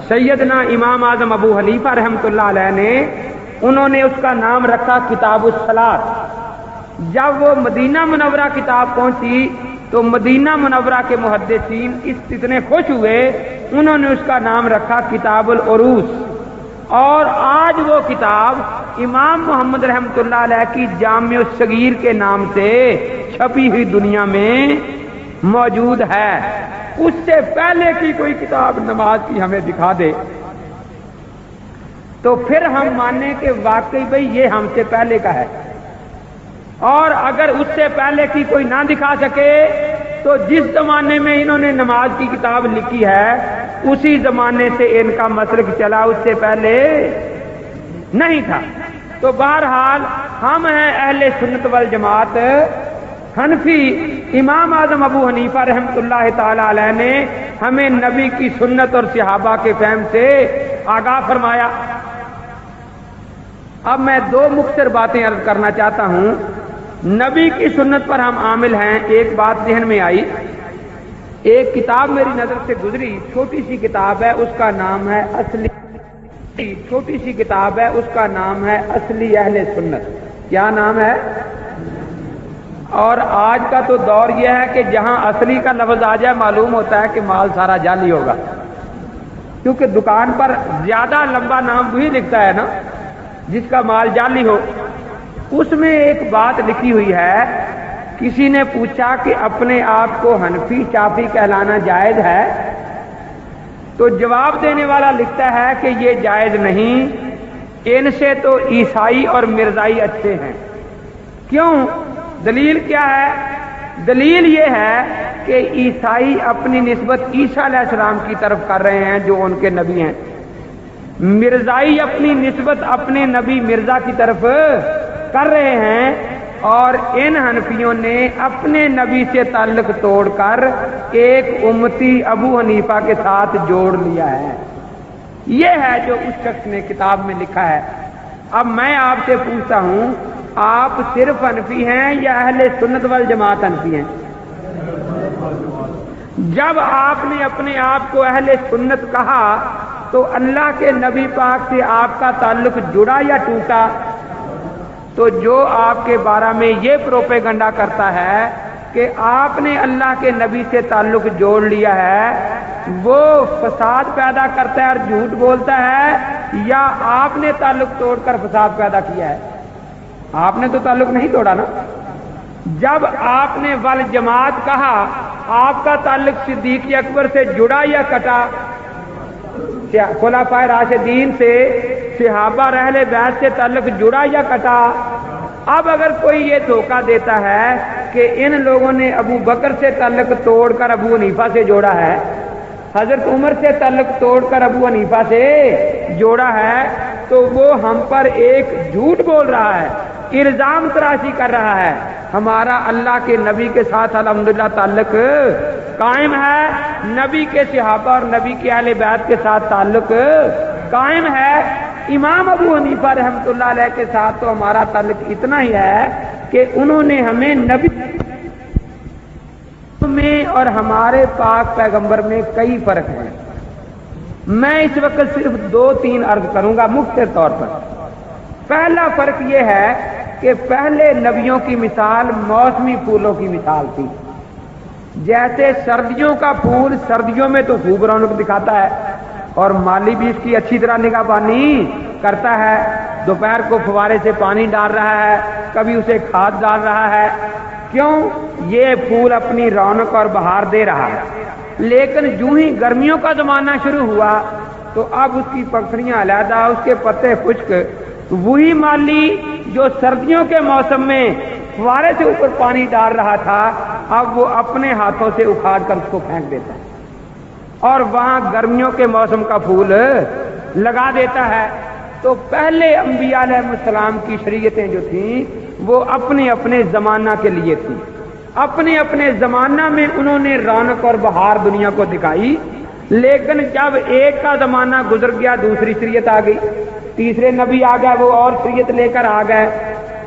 Speaker 1: سیدنا امام اعظم ابو حنیفہ رحمۃ اللہ علیہ نے، انہوں نے اس کا نام رکھا کتاب الصلاۃ۔ جب وہ مدینہ منورہ کتاب پہنچی تو مدینہ منورہ کے محدثین اتنے خوش ہوئے، انہوں نے اس کا نام رکھا کتاب العروس۔ اور آج وہ کتاب امام محمد رحمۃ اللہ علیہ کی جامع الصغیر کے نام سے چھپی ہوئی دنیا میں موجود ہے۔ اس سے پہلے کی کوئی کتاب نماز کی ہمیں دکھا دے تو پھر ہم مانیں کہ واقعی بھئی یہ ہم سے پہلے کا ہے، اور اگر اس سے پہلے کی کوئی نہ دکھا سکے تو جس زمانے میں انہوں نے نماز کی کتاب لکھی ہے اسی زمانے سے ان کا مسلک چلا، اس سے پہلے نہیں تھا۔ تو بہرحال ہم ہیں اہل سنت والجماعت حنفی۔ امام اعظم ابو حنیفہ رحمۃ اللہ تعالی علیہ نے ہمیں نبی کی سنت اور صحابہ کے فہم سے آگاہ فرمایا۔ اب میں دو مختصر باتیں عرض کرنا چاہتا ہوں۔ نبی کی سنت پر ہم عامل ہیں۔ ایک بات ذہن میں آئی، ایک کتاب میری نظر سے گزری، چھوٹی سی کتاب ہے، اس کا نام ہے چھوٹی سی کتاب ہے، اس کا نام ہے اصلی اہل سنت۔ کیا نام ہے؟ اور آج کا تو دور یہ ہے کہ جہاں اصلی کا لفظ آ جائے معلوم ہوتا ہے کہ مال سارا جعلی ہوگا، کیونکہ دکان پر زیادہ لمبا نام وہی لکھتا ہے نا جس کا مال جعلی ہو۔ اس میں ایک بات لکھی ہوئی ہے، کسی نے پوچھا کہ اپنے آپ کو حنفی شافعی کہلانا جائز ہے؟ تو جواب دینے والا لکھتا ہے کہ یہ جائز نہیں، ان سے تو عیسائی اور مرزائی اچھے ہیں۔ کیوں؟ دلیل کیا ہے؟ دلیل یہ ہے کہ عیسائی اپنی نسبت عیسیٰ علیہ السلام کی طرف کر رہے ہیں جو ان کے نبی ہیں، مرزائی اپنی نسبت اپنے نبی مرزا کی طرف کر رہے ہیں، اور ان حنفیوں نے اپنے نبی سے تعلق توڑ کر ایک امتی ابو حنیفہ کے ساتھ جوڑ لیا ہے۔ یہ ہے جو اس شخص نے کتاب میں لکھا ہے۔ اب میں آپ سے پوچھتا ہوں، آپ صرف حنفی ہیں یا اہل سنت والجماعت حنفی ہیں؟ جب آپ نے اپنے آپ کو اہل سنت کہا تو اللہ کے نبی پاک سے آپ کا تعلق جڑا یا ٹوٹا؟ تو جو آپ کے بارے میں یہ پروپیگنڈا کرتا ہے کہ آپ نے اللہ کے نبی سے تعلق جوڑ لیا ہے، وہ فساد پیدا کرتا ہے اور جھوٹ بولتا ہے، یا آپ نے تعلق توڑ کر فساد پیدا کیا ہے؟ آپ نے تو تعلق نہیں توڑا نا۔ جب آپ نے والجماعت کہا، آپ کا تعلق صدیق اکبر سے جڑا یا کٹا؟ خلفائے راشدین سے، صحابہ اہل بیت سے تعلق جڑا یا کٹا؟ اب اگر کوئی یہ دھوکہ دیتا ہے کہ ان لوگوں نے ابو بکر سے تعلق توڑ کر ابو حنیفہ سے جوڑا ہے، حضرت عمر سے تعلق توڑ کر ابو حنیفہ سے جوڑا ہے، تو وہ ہم پر ایک جھوٹ بول رہا ہے، الزام تراشی کر رہا ہے۔ ہمارا اللہ کے نبی کے ساتھ الحمدللہ تعلق قائم ہے، نبی کے صحابہ اور نبی کے اہل بیت کے ساتھ تعلق قائم ہے۔ امام ابو حنیفہ رحمۃ اللہ علیہ کے ساتھ تو ہمارا تعلق اتنا ہی ہے کہ انہوں نے ہمیں نبی میں اور ہمارے پاک پیغمبر میں کئی فرق ہیں۔ میں اس وقت صرف 2-3 عرض کروں گا مختصر طور پر۔ پہلا فرق یہ ہے کہ پہلے نبیوں کی مثال موسمی پھولوں کی مثال تھی، جیسے سردیوں کا پھول سردیوں میں تو خوب رونق دکھاتا ہے اور مالی بھی اس کی اچھی طرح نگہبانی کرتا ہے، دوپہر کو فوارے سے پانی ڈال رہا ہے، کبھی اسے کھاد ڈال رہا ہے، کیوں؟ یہ پھول اپنی رونق اور بہار دے رہا ہے۔ لیکن جو ہی گرمیوں کا زمانہ شروع ہوا تو اب اس کی پکھڑیاں علیحدہ، اس کے پتے خشک، وہی مالی جو سردیوں کے موسم میں فوارے سے اوپر پانی ڈال رہا تھا، اب وہ اپنے ہاتھوں سے اکھاڑ کر اس کو پھینک دیتا ہے اور وہاں گرمیوں کے موسم کا پھول لگا دیتا ہے۔ تو پہلے انبیاء علیہ السلام کی شریعتیں جو تھیں وہ اپنے اپنے زمانہ کے لیے تھیں، اپنے اپنے زمانہ میں انہوں نے رونق اور بہار دنیا کو دکھائی۔ لیکن جب ایک کا زمانہ گزر گیا دوسری شریعت آ گئی، تیسرے نبی آ گئے، وہ اور شریعت لے کر آ گئے۔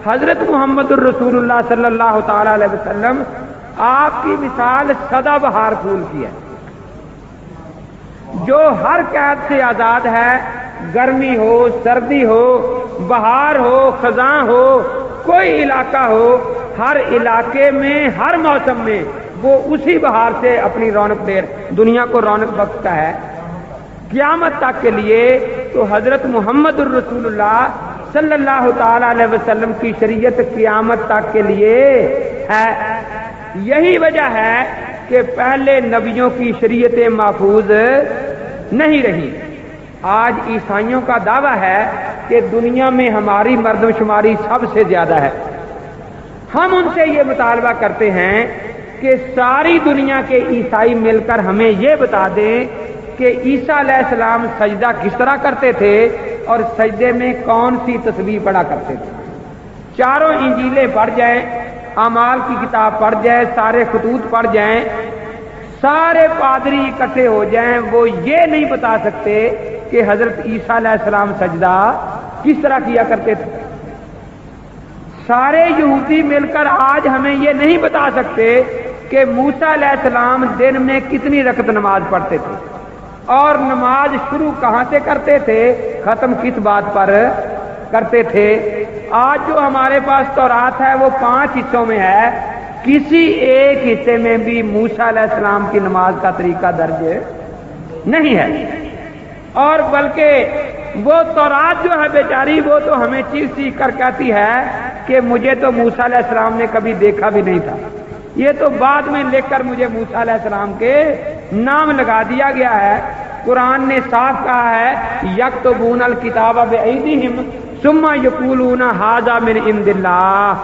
Speaker 1: حضرت محمد الرسول اللہ صلی اللہ تعالی علیہ وسلم، آپ کی مثال سدا بہار پھول کی ہے جو ہر قید سے آزاد ہے، گرمی ہو، سردی ہو، بہار ہو، خزاں ہو، کوئی علاقہ ہو، ہر علاقے میں ہر موسم میں وہ اسی بہار سے اپنی رونق دے دنیا کو رونق بخشتا ہے قیامت تک کے لیے۔ تو حضرت محمد الرسول اللہ صلی اللہ تعالی علیہ وسلم کی شریعت قیامت تک کے لیے ہے۔ یہی وجہ ہے کہ پہلے نبیوں کی شریعتیں محفوظ نہیں رہی۔ آج عیسائیوں کا دعویٰ ہے کہ دنیا میں ہماری مردم شماری سب سے زیادہ ہے۔ ہم ان سے یہ مطالبہ کرتے ہیں کہ ساری دنیا کے عیسائی مل کر ہمیں یہ بتا دیں کہ عیسیٰ علیہ السلام سجدہ کس طرح کرتے تھے اور سجدے میں کون سی تسبیح پڑھا کرتے تھے۔ چاروں انجیلیں پڑھ جائیں، اعمال کی کتاب پڑھ جائیں، سارے خطوط پڑھ جائیں، سارے پادری اکٹھے ہو جائیں، وہ یہ نہیں بتا سکتے کہ حضرت عیسیٰ علیہ السلام سجدہ کس طرح کیا کرتے تھے۔ سارے یہودی مل کر آج ہمیں یہ نہیں بتا سکتے کہ موسیٰ علیہ السلام دن میں کتنی رکعت نماز پڑھتے تھے اور نماز شروع کہاں سے کرتے تھے، ختم کس بات پر کرتے تھے۔ آج جو ہمارے پاس تورات ہے وہ 5 حصوں میں ہے، کسی ایک حصے میں بھی موسیٰ علیہ السلام کی نماز کا طریقہ درج نہیں ہے، اور بلکہ وہ تورات جو ہے بیچاری وہ تو ہمیں چیخ چیخ کر کہتی ہے کہ مجھے تو موسیٰ علیہ السلام نے کبھی دیکھا بھی نہیں تھا، یہ تو بعد میں لکھ کر مجھے موسیٰ علیہ السلام کے نام لگا دیا گیا ہے۔ قرآن نے صاف کہا ہے یکتبون الکتاب بایدیہم ثم یقولون ھذا من عند اللہ،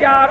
Speaker 1: 4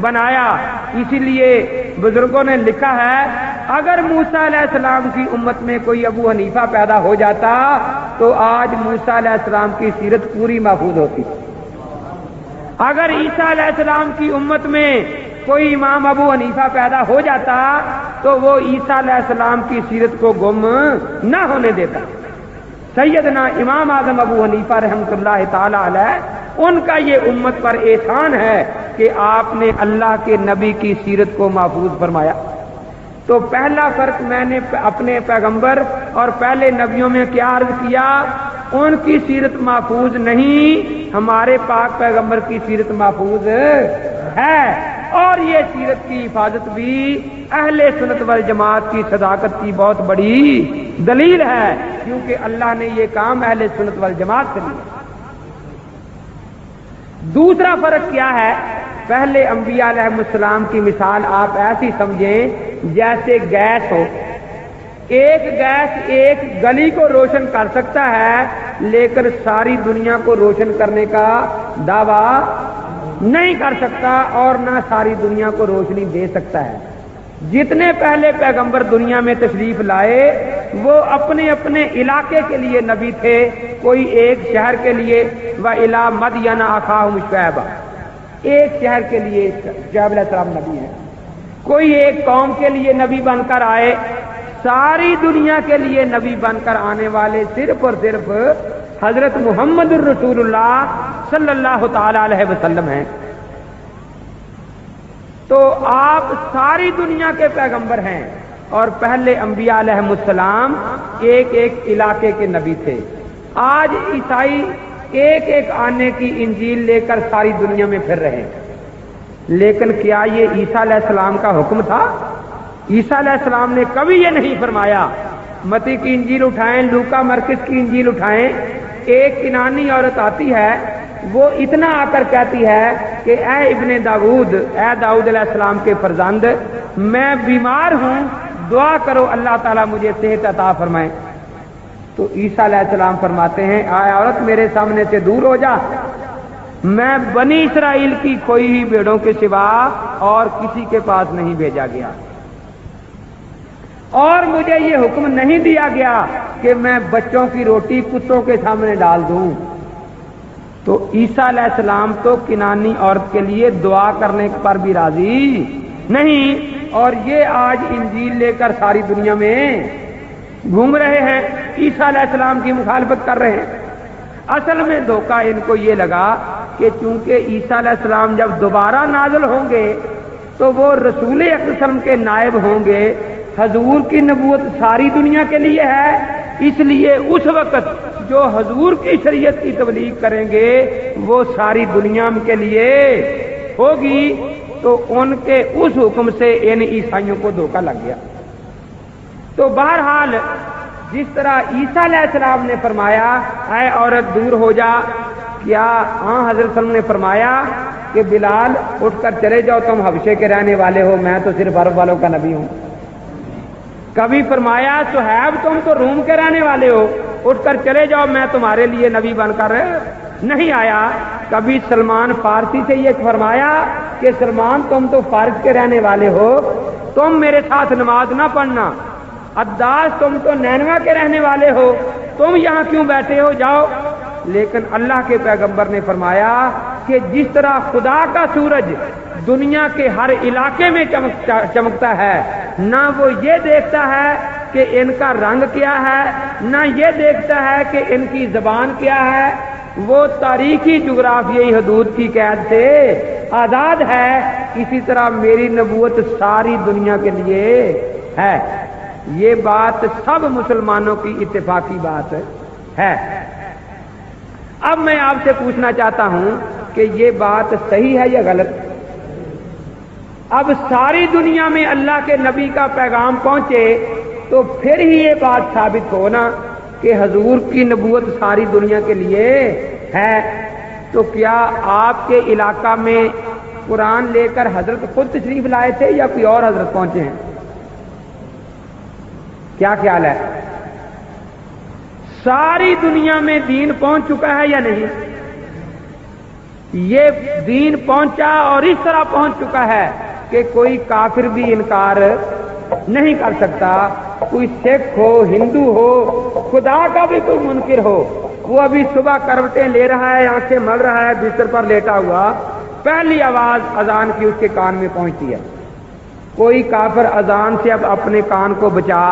Speaker 1: بنایا۔ اسی لیے بزرگوں نے لکھا ہے اگر موسیٰ علیہ السلام کی امت میں کوئی ابو حنیفہ پیدا ہو جاتا تو آج موسیٰ علیہ السلام کی سیرت پوری محفوظ ہوتی۔ اگر عیسیٰ علیہ السلام کی امت میں کوئی امام ابو حنیفہ پیدا ہو جاتا تو وہ عیسیٰ علیہ السلام کی سیرت کو گم نہ ہونے دیتا۔ سیدنا امام اعظم ابو حنیفہ رحمۃ اللہ تعالی علیہ، ان کا یہ امت پر احسان ہے کہ آپ نے اللہ کے نبی کی سیرت کو محفوظ فرمایا۔ تو پہلا فرق میں نے اپنے پیغمبر اور پہلے نبیوں میں کیا عرض کیا؟ ان کی سیرت محفوظ نہیں، ہمارے پاک پیغمبر کی سیرت محفوظ ہے، اور یہ سیرت کی حفاظت بھی اہل سنت والجماعت کی صداقت کی بہت بڑی دلیل ہے، کیونکہ اللہ نے یہ کام اہل سنت والجماعت سے لیا۔ دوسرا فرق کیا ہے؟ پہلے انبیاء علیہ السلام کی مثال آپ ایسی سمجھیں جیسے گیس ہو۔ ایک گیس ایک گلی کو روشن کر سکتا ہے لیکن ساری دنیا کو روشن کرنے کا دعویٰ نہیں کر سکتا اور نہ ساری دنیا کو روشنی دے سکتا ہے۔ جتنے پہلے پیغمبر دنیا میں تشریف لائے وہ اپنے اپنے علاقے کے لیے نبی تھے، کوئی ایک شہر کے لیے وَإِلَىٰ مَدْيَنَ أَخَاهُمْ شُعَيْبًا، ایک شہر کے لیے شعیب علیہ السلام نبی ہیں، کوئی ایک قوم کے لیے نبی بن کر آئے، ساری دنیا کے لیے نبی بن کر آنے والے صرف اور صرف حضرت محمد الرسول اللہ صلی اللہ تعالی علیہ وسلم ہیں۔ تو آپ ساری دنیا کے پیغمبر ہیں، اور پہلے انبیاء علیہ السلام ایک ایک علاقے کے نبی تھے۔ آج عیسائی ایک ایک آنے کی انجیل لے کر ساری دنیا میں پھر رہے ہیں، لیکن کیا یہ عیسیٰ علیہ السلام کا حکم تھا؟ عیسیٰ علیہ السلام نے کبھی یہ نہیں فرمایا۔ متی کی انجیل اٹھائیں، لوکا مرکز کی انجیل اٹھائیں، ایک کنانی عورت آتی ہے، وہ اتنا آ کر کہتی ہے کہ اے ابن داؤد، اے داؤد علیہ السلام کے فرزند، میں بیمار ہوں، دعا کرو اللہ تعالیٰ مجھے صحت عطا فرمائے۔ تو عیسیٰ علیہ السلام فرماتے ہیں اے عورت میرے سامنے سے دور ہو جا، میں بنی اسرائیل کی کوئی ہی بھیڑوں کے سوا اور کسی کے پاس نہیں بھیجا گیا، اور مجھے یہ حکم نہیں دیا گیا کہ میں بچوں کی روٹی کتوں کے سامنے ڈال دوں۔ تو عیسیٰ علیہ السلام تو کنانی عورت کے لیے دعا کرنے پر بھی راضی نہیں، اور یہ آج انجیل لے کر ساری دنیا میں گھوم رہے ہیں، عیسیٰ علیہ السلام کی مخالفت کر رہے ہیں۔ اصل میں دھوکہ ان کو یہ لگا کہ چونکہ عیسیٰ علیہ السلام جب دوبارہ نازل ہوں گے تو وہ رسول اکرم کے نائب ہوں گے، حضور کی نبوت ساری دنیا کے لیے ہے، اس لیے اس وقت جو حضور کی شریعت کی تبلیغ کریں گے وہ ساری دنیا کے لیے ہوگی۔ تو ان کے اس حکم سے ان عیسائیوں کو دھوکہ لگ گیا۔ تو بہرحال جس طرح عیسیٰ علیہ السلام نے فرمایا اے عورت دور ہو جا، کیا حضرت صلی اللہ علیہ وسلم نے فرمایا کہ بلال اٹھ کر چلے جاؤ، تم حبشے کے رہنے والے ہو، میں تو صرف عرب والوں کا نبی ہوں؟ کبھی فرمایا صہیب تم تو روم کے رہنے والے ہو، اٹھ کر چلے جاؤ میں تمہارے لیے نبی بن کر نہیں آیا؟ کبھی سلمان فارسی سے یہ فرمایا کہ سلمان تم تو فارس کے رہنے والے ہو، تم میرے ساتھ نماز نہ پڑھنا؟ عداس تم تو نینوا کے رہنے والے ہو، تم یہاں کیوں بیٹھے ہو، جاؤ۔ لیکن اللہ کے پیغمبر نے فرمایا کہ جس طرح خدا کا سورج دنیا کے ہر علاقے میں چمکتا ہے، نہ وہ یہ دیکھتا ہے کہ ان کا رنگ کیا ہے، نہ یہ دیکھتا ہے کہ ان کی زبان کیا ہے، وہ تاریخی جغرافیائی حدود کی قید سے آزاد ہے، اسی طرح میری نبوت ساری دنیا کے لیے ہے۔ یہ بات سب مسلمانوں کی اتفاقی بات ہے۔ اب میں آپ سے پوچھنا چاہتا ہوں کہ یہ بات صحیح ہے یا غلط؟ اب ساری دنیا میں اللہ کے نبی کا پیغام پہنچے تو پھر ہی یہ بات ثابت ہونا کہ حضور کی نبوت ساری دنیا کے لیے ہے۔ تو کیا آپ کے علاقہ میں قرآن لے کر حضرت خود تشریف لائے تھے یا کوئی اور حضرت پہنچے ہیں؟ کیا خیال ہے؟ ساری دنیا میں دین پہنچ چکا ہے یا نہیں؟ یہ دین پہنچا اور اس طرح پہنچ چکا ہے کہ کوئی کافر بھی انکار نہیں کر سکتا. کوئی سکھ ہو، ہندو ہو، خدا کا بھی کوئی منکر ہو، وہ ابھی صبح کروٹیں لے رہا ہے، آنکھیں مل رہا ہے بستر پر لیٹا ہوا، پہلی آواز اذان کی اس کے کان میں پہنچتی ہے. کوئی کافر اذان سے اب اپنے کان کو بچا،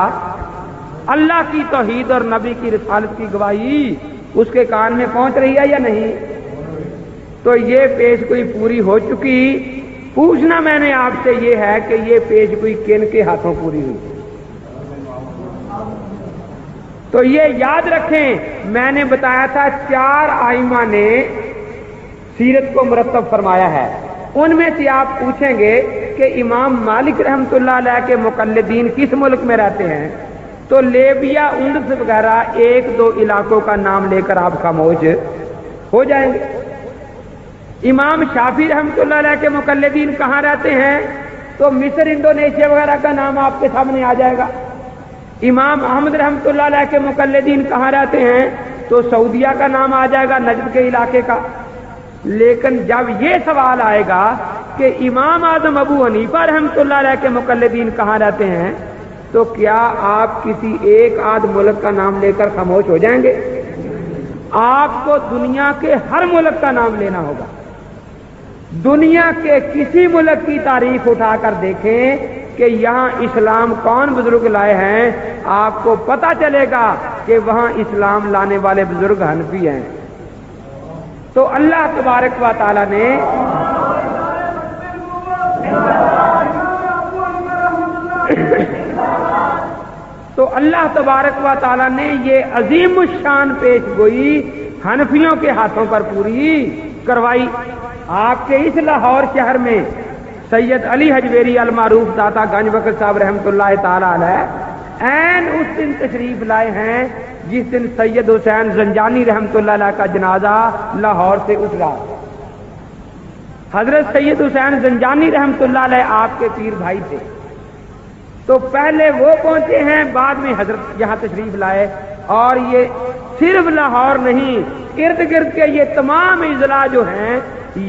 Speaker 1: اللہ کی توحید اور نبی کی رسالت کی گواہی اس کے کان میں پہنچ رہی ہے یا نہیں؟ تو یہ پیش گوئی پوری ہو چکی. پوچھنا میں نے آپ سے یہ ہے کہ یہ پیش گوئی کن کے ہاتھوں پوری ہوئی؟ تو یہ یاد رکھیں، میں نے بتایا تھا 4 ائمہ نے سیرت کو مرتب فرمایا ہے. ان میں سے آپ پوچھیں گے کہ امام مالک رحمۃ اللہ علیہ کے مقلدین کس ملک میں رہتے ہیں، تو لیبیا، اندس وغیرہ 1-2 علاقوں کا نام لے کر آپ خاموش ہو جائیں گے. امام شافعی رحمۃ اللہ علیہ کے مقلدین کہاں رہتے ہیں، تو مصر، انڈونیشیا وغیرہ کا نام آپ کے سامنے آ جائے گا. امام احمد رحمۃ اللہ علیہ کے مقلدین کہاں رہتے ہیں، تو سعودیہ کا نام آ جائے گا، نجد کے علاقے کا. لیکن جب یہ سوال آئے گا کہ امام اعظم ابو حنیفہ رحمۃ اللہ علیہ کے مقلدین کہاں رہتے ہیں، تو کیا آپ کسی ایک آدھ ملک کا نام لے کر خاموش ہو جائیں گے؟ آپ کو دنیا کے ہر ملک کا نام لینا ہوگا. دنیا کے کسی ملک کی تاریخ اٹھا کر دیکھیں کہ یہاں اسلام کون بزرگ لائے ہیں، آپ کو پتہ چلے گا کہ وہاں اسلام لانے والے بزرگ حنفی ہیں. تو اللہ تبارک و تعالی نے تعالی نے یہ عظیم الشان پیش گوئی حنفیوں کے ہاتھوں پر پوری کروائی. آپ کے اس لاہور شہر میں سید علی حجویری المعروف داتا گنج بخش صاحب رحمۃ اللہ تعالی علیہ عین اس دن تشریف لائے ہیں جس دن سید حسین زنجانی رحمۃ اللہ علیہ کا جنازہ لاہور سے اترا. حضرت سید حسین زنجانی رحمۃ اللہ علیہ آپ کے پیر بھائی تھے. تو پہلے وہ پہنچے ہیں، بعد میں حضرت یہاں تشریف لائے. اور یہ صرف لاہور نہیں، ارد گرد کے یہ تمام اضلاع جو ہیں،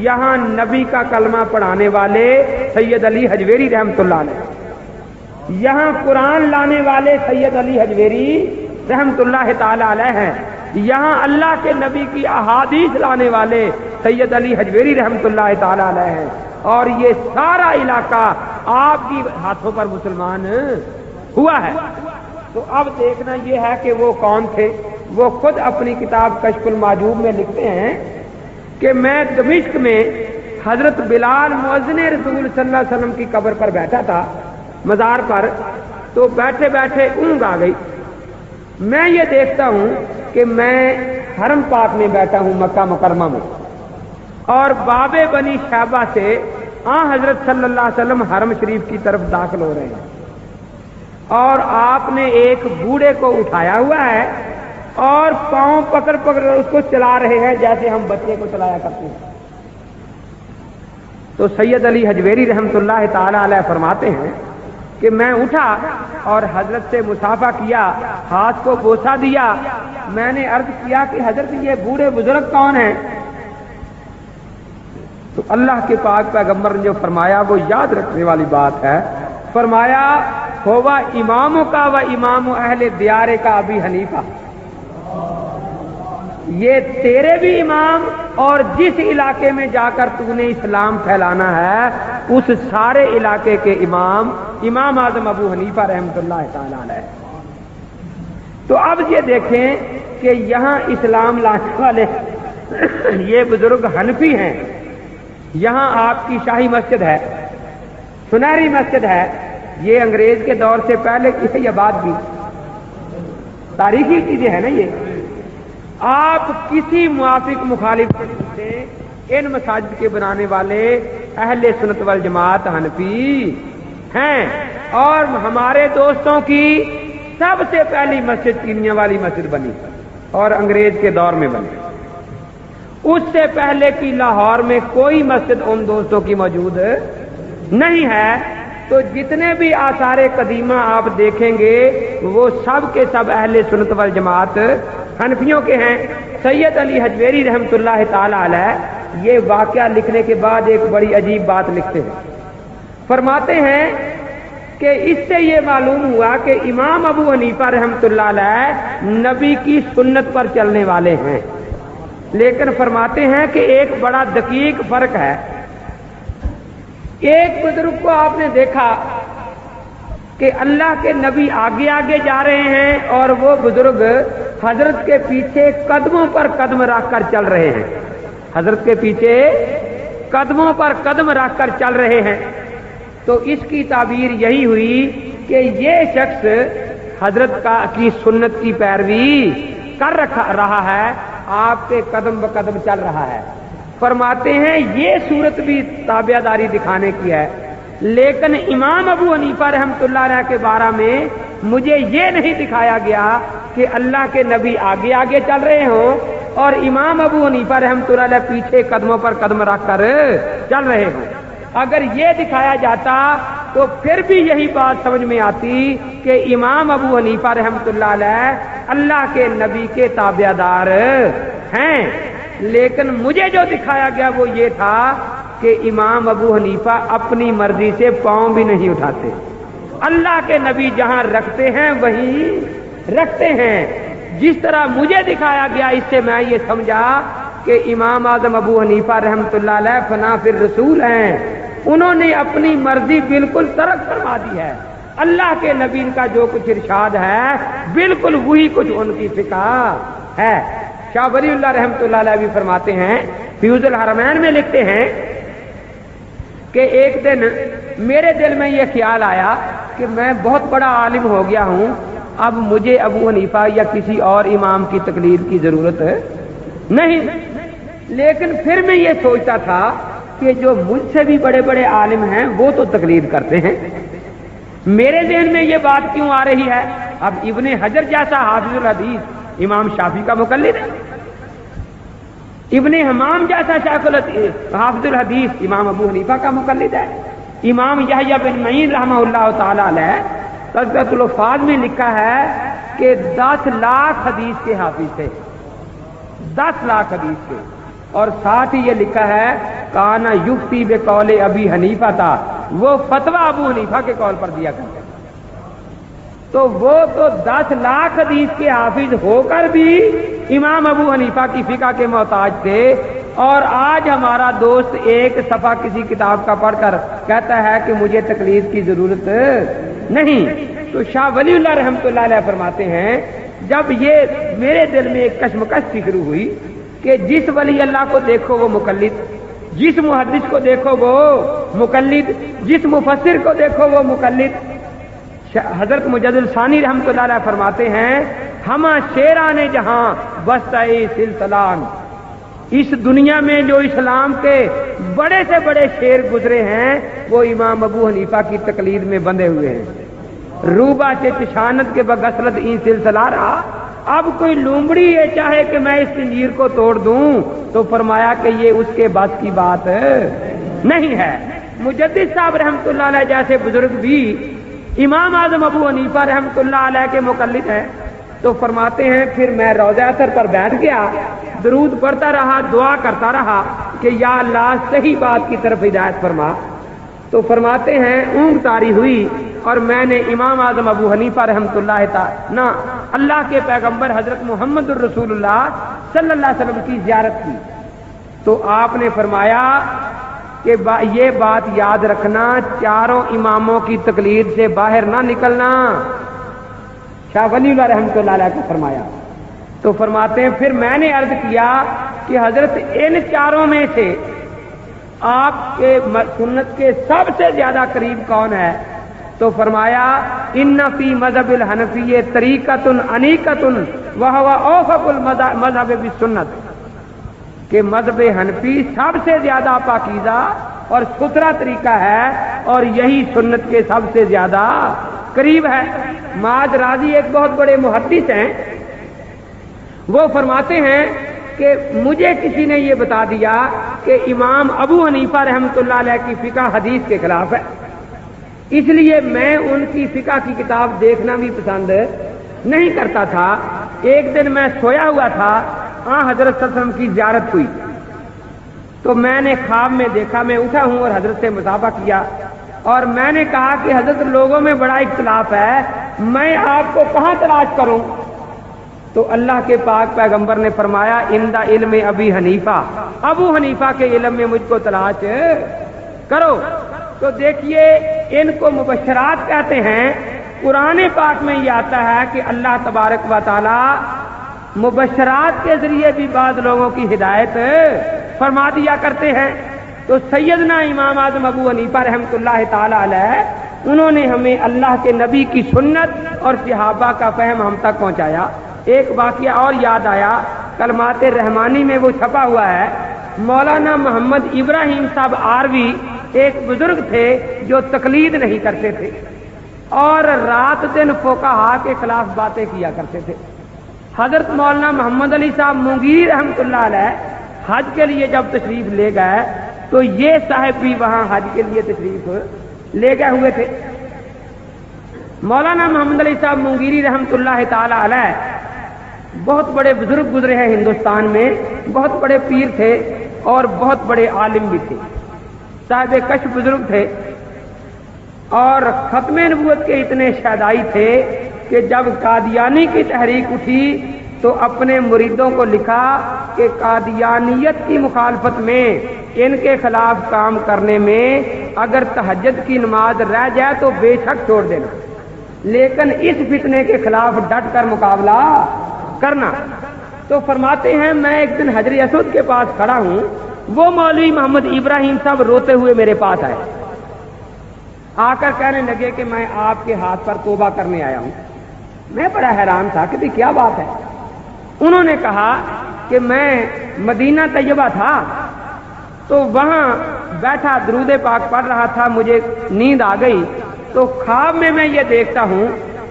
Speaker 1: یہاں نبی کا کلمہ پڑھانے والے سید علی حجویری رحمۃ اللہ علیہ، یہاں قرآن لانے والے سید علی حجویری رحمۃ اللہ تعالی علیہ ہیں، یہاں اللہ کے نبی کی احادیث لانے والے سید علی حجویری رحمۃ اللہ تعالی علیہ ہیں. اور یہ سارا علاقہ آپ کی ہاتھوں پر مسلمان ہوا ہے. تو اب دیکھنا یہ ہے کہ وہ کون تھے. وہ خود اپنی کتاب کشف المعجوب میں لکھتے ہیں کہ میں دمشق میں حضرت بلال مؤذن رسول صلی اللہ علیہ وسلم کی قبر پر بیٹھا تھا، مزار پر. تو بیٹھے بیٹھے اونگ آ گئی. میں یہ دیکھتا ہوں کہ میں حرم پاک میں بیٹھا ہوں مکہ مکرمہ میں، اور باب بنی شیبہ سے حضرت صلی اللہ علیہ وسلم حرم شریف کی طرف داخل ہو رہے ہیں، اور آپ نے ایک بوڑھے کو اٹھایا ہوا ہے اور پاؤں پکڑ پکڑ اس کو چلا رہے ہیں جیسے ہم بچے کو چلایا کرتے ہیں. تو سید علی حجویری رحمۃ اللہ تعالی علیہ فرماتے ہیں کہ میں اٹھا اور حضرت سے مصافحہ کیا، ہاتھ کو بوسہ دیا. میں نے عرض کیا کہ حضرت یہ بوڑھے بزرگ کون ہیں؟ تو اللہ کے پاک پیغمبر نے جو فرمایا وہ یاد رکھنے والی بات ہے. فرمایا ہوا اماموں کا و امام اہل دیارے کا ابی حنیفہ، یہ تیرے بھی امام اور جس علاقے میں جا کر تو نے اسلام پھیلانا ہے اس سارے علاقے کے امام اعظم ابو حنیفہ رحمۃ اللہ تعالی علیہ. تو اب یہ دیکھیں کہ یہاں اسلام لانے والے یہ بزرگ حنفی ہیں. یہاں آپ کی شاہی مسجد ہے، سنہری مسجد ہے. یہ انگریز کے دور سے پہلے کی ہے یا بعد کی؟ تاریخی چیزیں ہیں نا یہ. آپ کسی موافق مخالف سے ان مساجد کے بنانے والے اہل سنت والجماعت حنفی ہیں. اور ہمارے دوستوں کی سب سے پہلی مسجد کینیا والی مسجد بنی اور انگریز کے دور میں بنی. اس سے پہلے کی لاہور میں کوئی مسجد ان دوستوں کی موجود نہیں ہے. تو جتنے بھی آثار قدیمہ آپ دیکھیں گے وہ سب کے سب اہل سنت والجماعت حنفیوں کے ہیں. سید علی حجویری رحمۃ اللہ تعالی علیہ یہ واقعہ لکھنے کے بعد ایک بڑی عجیب بات لکھتے ہیں. فرماتے ہیں کہ اس سے یہ معلوم ہوا کہ امام ابو حنیفہ رحمۃ اللہ علیہ نبی کی سنت پر چلنے والے ہیں. لیکن فرماتے ہیں کہ ایک بڑا دقیق فرق ہے. ایک بزرگ کو آپ نے دیکھا کہ اللہ کے نبی آگے آگے جا رہے ہیں اور وہ بزرگ حضرت کے پیچھے قدموں پر قدم رکھ کر چل رہے ہیں. حضرت کے پیچھے قدموں پر قدم رکھ کر چل رہے ہیں. تو اس کی تعبیر یہی ہوئی کہ یہ شخص حضرت کی سنت کی پیروی کر رہا ہے، آپ کے قدم بقدم چل رہا ہے. فرماتے ہیں یہ صورت بھی تابعداری دکھانے کی ہے. لیکن امام ابو حنیفہ رحمۃ اللہ علیہ کے بارے میں مجھے یہ نہیں دکھایا گیا کہ اللہ کے نبی آگے آگے چل رہے ہوں اور امام ابو حنیفہ رحمۃ اللہ علیہ پیچھے قدموں پر قدم رکھ کر چل رہے ہوں. اگر یہ دکھایا جاتا تو پھر بھی یہی بات سمجھ میں آتی کہ امام ابو حنیفہ رحمۃ اللہ علیہ اللہ کے نبی کے تابعدار ہیں. لیکن مجھے جو دکھایا گیا وہ یہ تھا کہ امام ابو حنیفہ اپنی مرضی سے پاؤں بھی نہیں اٹھاتے. اللہ کے نبی جہاں رکھتے ہیں وہیں رکھتے ہیں. جس طرح مجھے دکھایا گیا اس سے میں یہ سمجھا کہ امام اعظم ابو حنیفہ رحمۃ اللہ علیہ فنا فی الرسول ہیں. انہوں نے اپنی مرضی بالکل ترک فرما دی ہے. اللہ کے نبی کا جو کچھ ارشاد ہے بالکل وہی کچھ ان کی فقہ ہے. شاہ ولی اللہ رحمۃ اللہ علیہ بھی فرماتے ہیں، فیوز الحرمین میں لکھتے ہیں کہ ایک دن میرے دل میں یہ خیال آیا کہ میں بہت بڑا عالم ہو گیا ہوں، اب مجھے ابو حنیفہ یا کسی اور امام کی تقلید کی ضرورت نہیں. لیکن پھر میں یہ سوچتا تھا کہ جو مجھ سے بھی بڑے بڑے عالم ہیں وہ تو تقلید کرتے ہیں. میرے ذہن میں یہ بات کیوں آ رہی ہے؟ اب ابن حجر جیسا حافظ الحدیث امام شافعی کا مقلد ہے، ابن حمام جیسا حافظ الحدیث امام ابو حنیفہ کا مقلد ہے. امام یحییٰ بن معین رحمہ اللہ تعالی علیہ تذکرۃ الحفاظ میں لکھا ہے کہ 10 لاکھ حدیث کے حافظ تھے، 10 لاکھ حدیث کے. اور ساتھ ہی یہ لکھا ہے کانا یفتی بقول ابی حنیفہ تھا، وہ فتویٰ ابو حنیفہ کے قول پر دیا کرتے. تو وہ تو 10 لاکھ حدیث کے حافظ ہو کر بھی امام ابو حنیفہ کی فقہ کے محتاج تھے. اور آج ہمارا دوست ایک صفحہ کسی کتاب کا پڑھ کر کہتا ہے کہ مجھے تقلید کی ضرورت نہیں. تو شاہ ولی اللہ رحمۃ اللہ علیہ فرماتے ہیں جب یہ میرے دل میں ایک کشمکش سی شروع ہوئی کہ جس ولی اللہ کو دیکھو وہ مقلد، جس محدث کو دیکھو وہ مقلد، جس مفسر کو دیکھو وہ مقلد. حضرت مجدد ثانی رحمۃ اللہ علیہ فرماتے ہیں ہما شیران جہاں بستائی سلسلان، اس دنیا میں جو اسلام کے بڑے سے بڑے شیر گزرے ہیں وہ امام ابو حنیفہ کی تقلید میں بندھے ہوئے ہیں. روبا سے چشانت کے بغسلت این سلسلہ رہا. اب کوئی لومڑی یہ چاہے کہ میں اس زنجیر کو توڑ دوں تو فرمایا کہ یہ اس کے بس کی بات نہیں ہے. مجدد صاحب رحمۃ اللہ علیہ جیسے بزرگ بھی امام اعظم ابو حنیفہ رحمۃ اللہ علیہ کے مقلد ہیں. تو فرماتے ہیں پھر میں روضہ اثر پر بیٹھ گیا، درود پڑھتا رہا، دعا کرتا رہا کہ یا اللہ صحیح بات کی طرف ہدایت فرما. تو فرماتے ہیں اونگ طاری ہوئی اور میں نے امام اعظم ابو حنیفہ رحمۃ اللہ تعالی اللہ کے پیغمبر حضرت محمد الرسول اللہ صلی اللہ علیہ وسلم کی زیارت کی. تو آپ نے فرمایا کہ یہ بات یاد رکھنا، چاروں اماموں کی تقلید سے باہر نہ نکلنا. شاہ ولی اللہ رحمۃ اللہ علیہ کو فرمایا. تو فرماتے ہیں پھر میں نے عرض کیا کہ حضرت ان چاروں میں سے آپ کے سنت کے سب سے زیادہ قریب کون ہے؟ تو فرمایا ان فی مذہب الحنفی طریقۃ انیقۃ وہو اوفق المذہب بالسنت، کہ مذہب حنفی سب سے زیادہ پاکیزہ اور ستھرا طریقہ ہے اور یہی سنت کے سب سے زیادہ قریب ہے. معاذ راضی ایک بہت بڑے محدث ہیں، وہ فرماتے ہیں کہ مجھے کسی نے یہ بتا دیا کہ امام ابو حنیفہ رحمۃ اللہ علیہ کی فقہ حدیث کے خلاف ہے، اس لیے میں ان کی فقہ کی کتاب دیکھنا بھی پسند نہیں کرتا تھا. ایک دن میں سویا ہوا تھا، حضرت صلی اللہ علیہ وسلم کی زیارت ہوئی. تو میں نے خواب میں دیکھا، میں اٹھا ہوں اور حضرت سے مصافحہ کیا اور میں نے کہا کہ حضرت لوگوں میں بڑا اختلاف ہے، میں آپ کو کہاں تلاش کروں؟ تو اللہ کے پاک پیغمبر نے فرمایا اندہ علم ابی حنیفہ، ابو حنیفہ کے علم میں مجھ کو تلاش کرو۔ تو دیکھیے ان کو مبشرات کہتے ہیں۔ قرآن پاک میں یہ آتا ہے کہ اللہ تبارک و تعالی مبشرات کے ذریعے بھی بعض لوگوں کی ہدایت فرما دیا کرتے ہیں۔ تو سیدنا امام اعظم ابو حنیفہ رحمۃ اللہ تعالی علیہ انہوں نے ہمیں اللہ کے نبی کی سنت اور صحابہ کا فہم ہم تک پہنچایا۔ ایک واقعہ اور یاد آیا، کلمات رحمانی میں وہ چھپا ہوا ہے۔ مولانا محمد ابراہیم صاحب آروی ایک بزرگ تھے جو تقلید نہیں کرتے تھے اور رات دن فقہا کے خلاف باتیں کیا کرتے تھے۔ حضرت مولانا محمد علی صاحب مونگیری رحمۃ اللہ علیہ حج کے لیے جب تشریف لے گئے تو یہ صاحب بھی وہاں حج کے لیے تشریف لے گئے ہوئے تھے۔ مولانا محمد علی صاحب مونگیری رحمۃ اللہ تعالی علیہ بہت بڑے بزرگ گزرے ہیں ہندوستان میں، بہت بڑے پیر تھے اور بہت بڑے عالم بھی تھے، صاحب کشف بزرگ تھے اور ختم نبوت کے اتنے شہدائی تھے کہ جب قادیانی کی تحریک اٹھی تو اپنے مریدوں کو لکھا کہ قادیانیت کی مخالفت میں ان کے خلاف کام کرنے میں اگر تہجد کی نماز رہ جائے تو بے شک چھوڑ دینا، لیکن اس فتنے کے خلاف ڈٹ کر مقابلہ کرنا۔ تو فرماتے ہیں میں ایک دن حجر اسود کے پاس کھڑا ہوں، وہ مولوی محمد ابراہیم صاحب روتے ہوئے میرے پاس آئے، آ کر کہنے لگے کہ میں آپ کے ہاتھ پر توبہ کرنے آیا ہوں۔ میں بڑا حیران تھا کہ کیا بات ہے۔ انہوں نے کہا کہ میں مدینہ طیبہ تھا تو وہاں بیٹھا درود پاک پڑھ رہا تھا، مجھے نیند آ گئی تو خواب میں یہ دیکھتا ہوں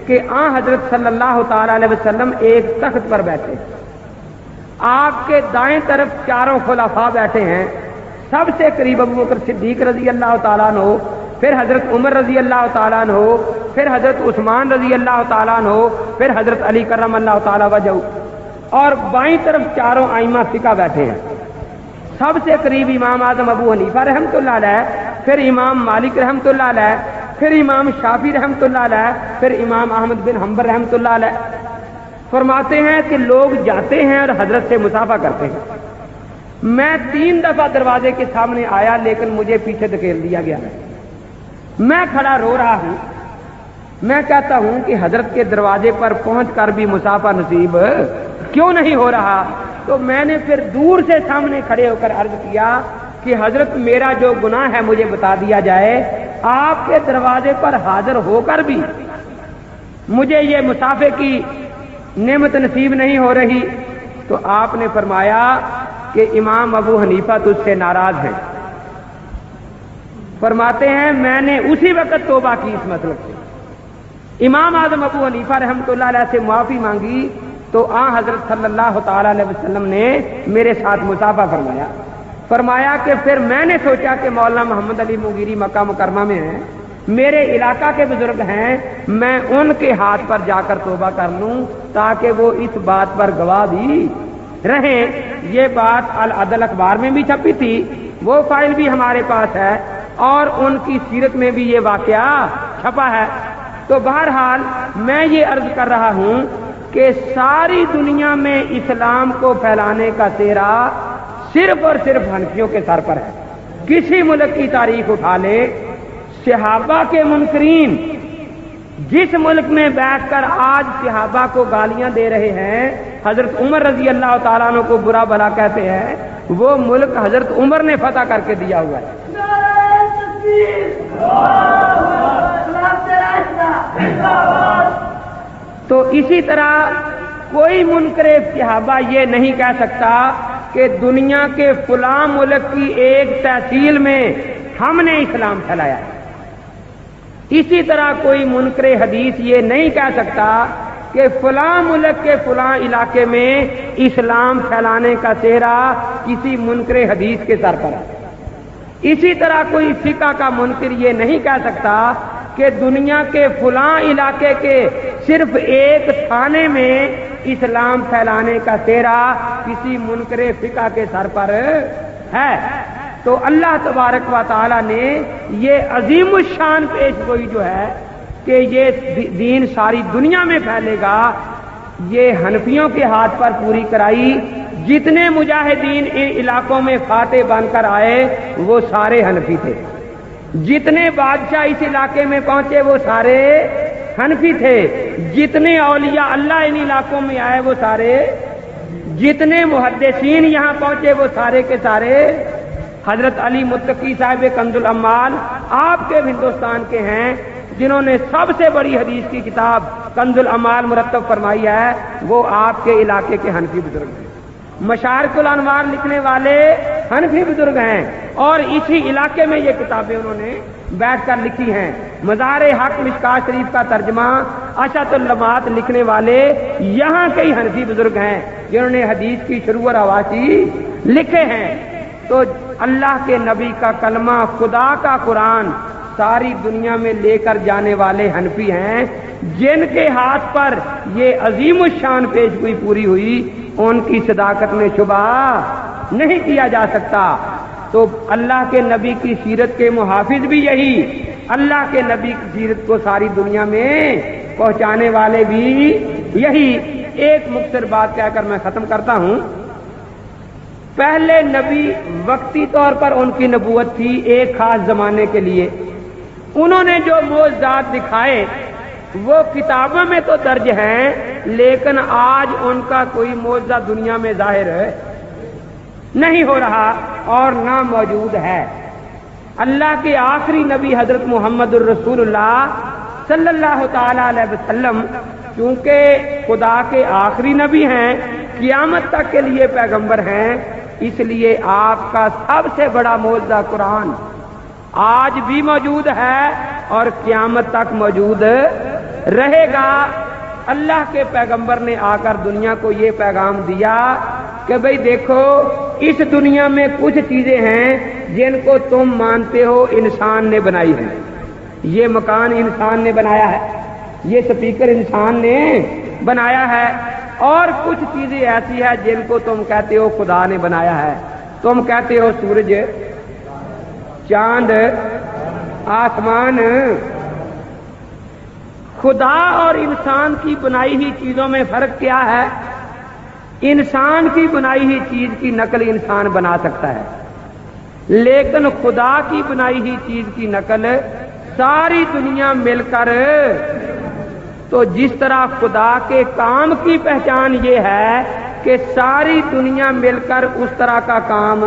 Speaker 1: کہ حضرت صلی اللہ تعالی علیہ وسلم ایک تخت پر بیٹھے، آپ کے دائیں طرف چاروں خلفاء بیٹھے ہیں، سب سے قریب ابو بکر صدیق رضی اللہ تعالیٰ عنہ، پھر حضرت عمر رضی اللہ تعالیٰ عنہ، پھر حضرت عثمان رضی اللہ تعالیٰ عنہ، پھر حضرت علی کرم اللہ تعالیٰ وجہ، اور بائیں طرف چاروں ائمہ فقہ بیٹھے ہیں، سب سے قریب امام اعظم ابو حنیفہ رحمۃ اللہ علیہ، پھر امام مالک رحمۃ اللہ علیہ، پھر امام شافعی رحمۃ اللہ علیہ، پھر امام احمد بن حنبل رحمۃ اللہ علیہ۔ فرماتے ہیں کہ لوگ جاتے ہیں اور حضرت سے مصافحہ کرتے ہیں۔ میں 3 دفعہ دروازے کے سامنے آیا لیکن مجھے پیچھے دھکیل دیا گیا، میں کھڑا رو رہا ہوں۔ میں کہتا ہوں کہ حضرت کے دروازے پر پہنچ کر بھی مصافحہ نصیب کیوں نہیں ہو رہا؟ تو میں نے پھر دور سے سامنے کھڑے ہو کر عرض کیا کہ حضرت میرا جو گناہ ہے مجھے بتا دیا جائے، آپ کے دروازے پر حاضر ہو کر بھی مجھے یہ مصافحے کی نعمت نصیب نہیں ہو رہی۔ تو آپ نے فرمایا کہ امام ابو حنیفہ تجھ سے ناراض ہیں۔ فرماتے ہیں میں نے اسی وقت توبہ کی اس مطلب سے، امام اعظم ابو حنیفہ رحمۃ اللہ علیہ سے معافی مانگی تو حضرت صلی اللہ تعالی علیہ وسلم نے میرے ساتھ مصافحہ فرمایا کہ پھر میں نے سوچا کہ مولانا محمد علی مغیری مکہ مکرمہ میں ہیں، میرے علاقہ کے بزرگ ہیں، میں ان کے ہاتھ پر جا کر توبہ کر لوں تاکہ وہ اس بات پر گواہ بھی رہیں۔ یہ بات العدل اخبار میں بھی چھپی تھی، وہ فائل بھی ہمارے پاس ہے اور ان کی سیرت میں بھی یہ واقعہ چھپا ہے۔ تو بہرحال میں یہ عرض کر رہا ہوں کہ ساری دنیا میں اسلام کو پھیلانے کا سہرا صرف اور صرف حنفیوں کے سر پر ہے۔ کسی ملک کی تاریخ اٹھا لے، صحابہ کے منکرین جس ملک میں بیٹھ کر آج صحابہ کو گالیاں دے رہے ہیں، حضرت عمر رضی اللہ تعالیٰ عنہ کو برا بھلا کہتے ہیں، وہ ملک حضرت عمر نے فتح کر کے دیا ہوا ہے۔ تو اسی طرح کوئی منکر صحابہ یہ نہیں کہہ سکتا کہ دنیا کے فلاں ملک کی ایک تحصیل میں ہم نے اسلام پھیلایا ہے۔ اسی طرح کوئی منکر حدیث یہ نہیں کہہ سکتا کہ فلاں ملک کے فلاں علاقے میں اسلام پھیلانے کا سہرا کسی منکر حدیث کے سر پر ہے۔ اسی طرح کوئی فقہ کا منکر یہ نہیں کہہ سکتا کہ دنیا کے فلاں علاقے کے صرف ایک تھانے میں اسلام پھیلانے کا سہرا کسی منکر فقہ کے سر پر ہے۔ تو اللہ تبارک و تعالی نے یہ عظیم الشان پیش گوئی جو ہے کہ یہ دین ساری دنیا میں پھیلے گا، یہ حنفیوں کے ہاتھ پر پوری کرائی۔ جتنے مجاہدین ان علاقوں میں فاتح بن کر آئے وہ سارے حنفی تھے، جتنے بادشاہ اس علاقے میں پہنچے وہ سارے حنفی تھے، جتنے اولیاء اللہ ان علاقوں میں آئے وہ سارے، جتنے محدثین یہاں پہنچے وہ سارے کے سارے حضرت علی متقی صاحب کنز الاموال آپ کے ہندوستان کے ہیں، جنہوں نے سب سے بڑی حدیث کی کتاب کنز الاموال مرتب فرمائی ہے، وہ آپ کے علاقے کے حنفی بزرگ ہیں۔ مشارق الانوار لکھنے والے حنفی بزرگ ہیں، اور اسی علاقے میں یہ کتابیں انہوں نے بیٹھ کر لکھی ہیں۔ مزار حق مشکات شریف کا ترجمہ اشعت اللمعات لکھنے والے یہاں کئی حنفی بزرگ ہیں جنہوں نے حدیث کی شروع اور حواشی لکھے ہیں۔ تو اللہ کے نبی کا کلمہ، خدا کا قرآن ساری دنیا میں لے کر جانے والے حنفی ہیں، جن کے ہاتھ پر یہ عظیم الشان پیش گوئی پوری ہوئی، ان کی صداقت میں شبہ نہیں کیا جا سکتا۔ تو اللہ کے نبی کی سیرت کے محافظ بھی یہی، اللہ کے نبی کی سیرت کو ساری دنیا میں پہنچانے والے بھی یہی۔ ایک مختصر بات کہہ کر میں ختم کرتا ہوں۔ پہلے نبی وقتی طور پر ان کی نبوت تھی ایک خاص زمانے کے لیے، انہوں نے جو معجزات دکھائے وہ کتابوں میں تو درج ہیں، لیکن آج ان کا کوئی معجزہ دنیا میں ظاہر نہیں ہو رہا اور نہ موجود ہے۔ اللہ کے آخری نبی حضرت محمد الرسول اللہ صلی اللہ تعالی علیہ وسلم چونکہ خدا کے آخری نبی ہیں، قیامت تک کے لیے پیغمبر ہیں، اس لیے آپ کا سب سے بڑا معجزہ قرآن آج بھی موجود ہے اور قیامت تک موجود رہے گا۔ اللہ کے پیغمبر نے آ کر دنیا کو یہ پیغام دیا کہ بھئی دیکھو، اس دنیا میں کچھ چیزیں ہیں جن کو تم مانتے ہو انسان نے بنائی ہے، یہ مکان انسان نے بنایا ہے، یہ سپیکر انسان نے بنایا ہے، اور کچھ چیزیں ایسی ہیں جن کو تم کہتے ہو خدا نے بنایا ہے۔ تم کہتے ہو سورج، چاند، آسمان۔ خدا اور انسان کی بنائی ہوئی چیزوں میں فرق کیا ہے؟ انسان کی بنائی ہوئی چیز کی نقل انسان بنا سکتا ہے، لیکن خدا کی بنائی ہوئی چیز کی نقل ساری دنیا مل کر، تو جس طرح خدا کے کام کی پہچان یہ ہے کہ ساری دنیا مل کر اس طرح کا کام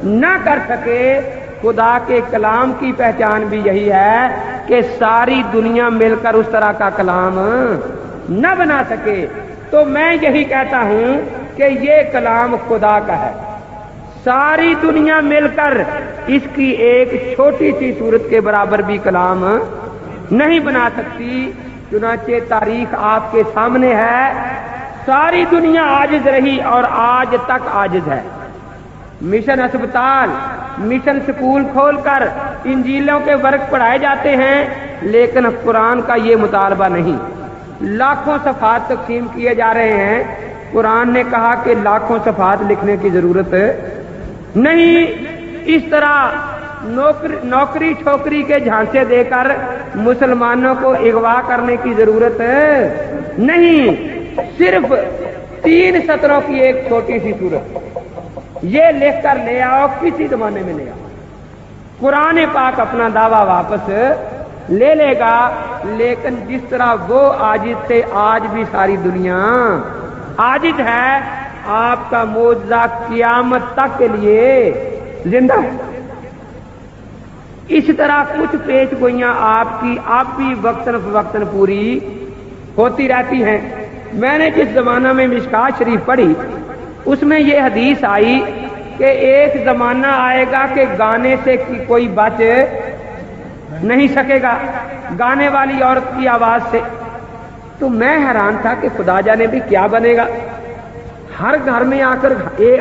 Speaker 1: نہ کر سکے، خدا کے کلام کی پہچان بھی یہی ہے کہ ساری دنیا مل کر اس طرح کا کلام نہ بنا سکے۔ تو میں یہی کہتا ہوں کہ یہ کلام خدا کا ہے، ساری دنیا مل کر اس کی ایک چھوٹی سی صورت کے برابر بھی کلام نہیں بنا سکتی۔ چنانچہ تاریخ آپ کے سامنے ہے، ساری دنیا عاجز رہی اور آج تک عاجز ہے۔ مشن اسپتال، مشن سکول کھول کر انجیلوں کے ورق پڑھائے جاتے ہیں، لیکن قرآن کا یہ مطالبہ نہیں۔ لاکھوں صفحات تقسیم کیے جا رہے ہیں، قرآن نے کہا کہ لاکھوں صفحات لکھنے کی ضرورت نہیں۔ اس طرح نوکری چھوکری کے جھانسے دے کر مسلمانوں کو اغوا کرنے کی ضرورت نہیں۔ صرف 3 سطروں کی ایک چھوٹی سی صورت یہ لکھ کر لے آؤ، کسی زمانے میں لے آؤ، قرآن پاک اپنا دعویٰ واپس لے لے گا۔ لیکن جس طرح وہ عاجز تھے، آج بھی ساری دنیا عاجز ہے۔ آپ کا معجزہ قیامت تک کے لیے زندہ ہے۔ اس طرح کچھ پیش گوئیاں آپ کی اب بھی وقتاً فوقتاً پوری ہوتی رہتی ہیں۔ میں نے جس زمانہ میں مشکات شریف پڑھی، اس میں یہ حدیث آئی کہ ایک زمانہ آئے گا کہ گانے سے کوئی بچ نہیں سکے گا، گانے والی عورت کی آواز سے۔ تو میں حیران تھا کہ خدا جانے بھی کیا بنے گا، ہر گھر میں آ کر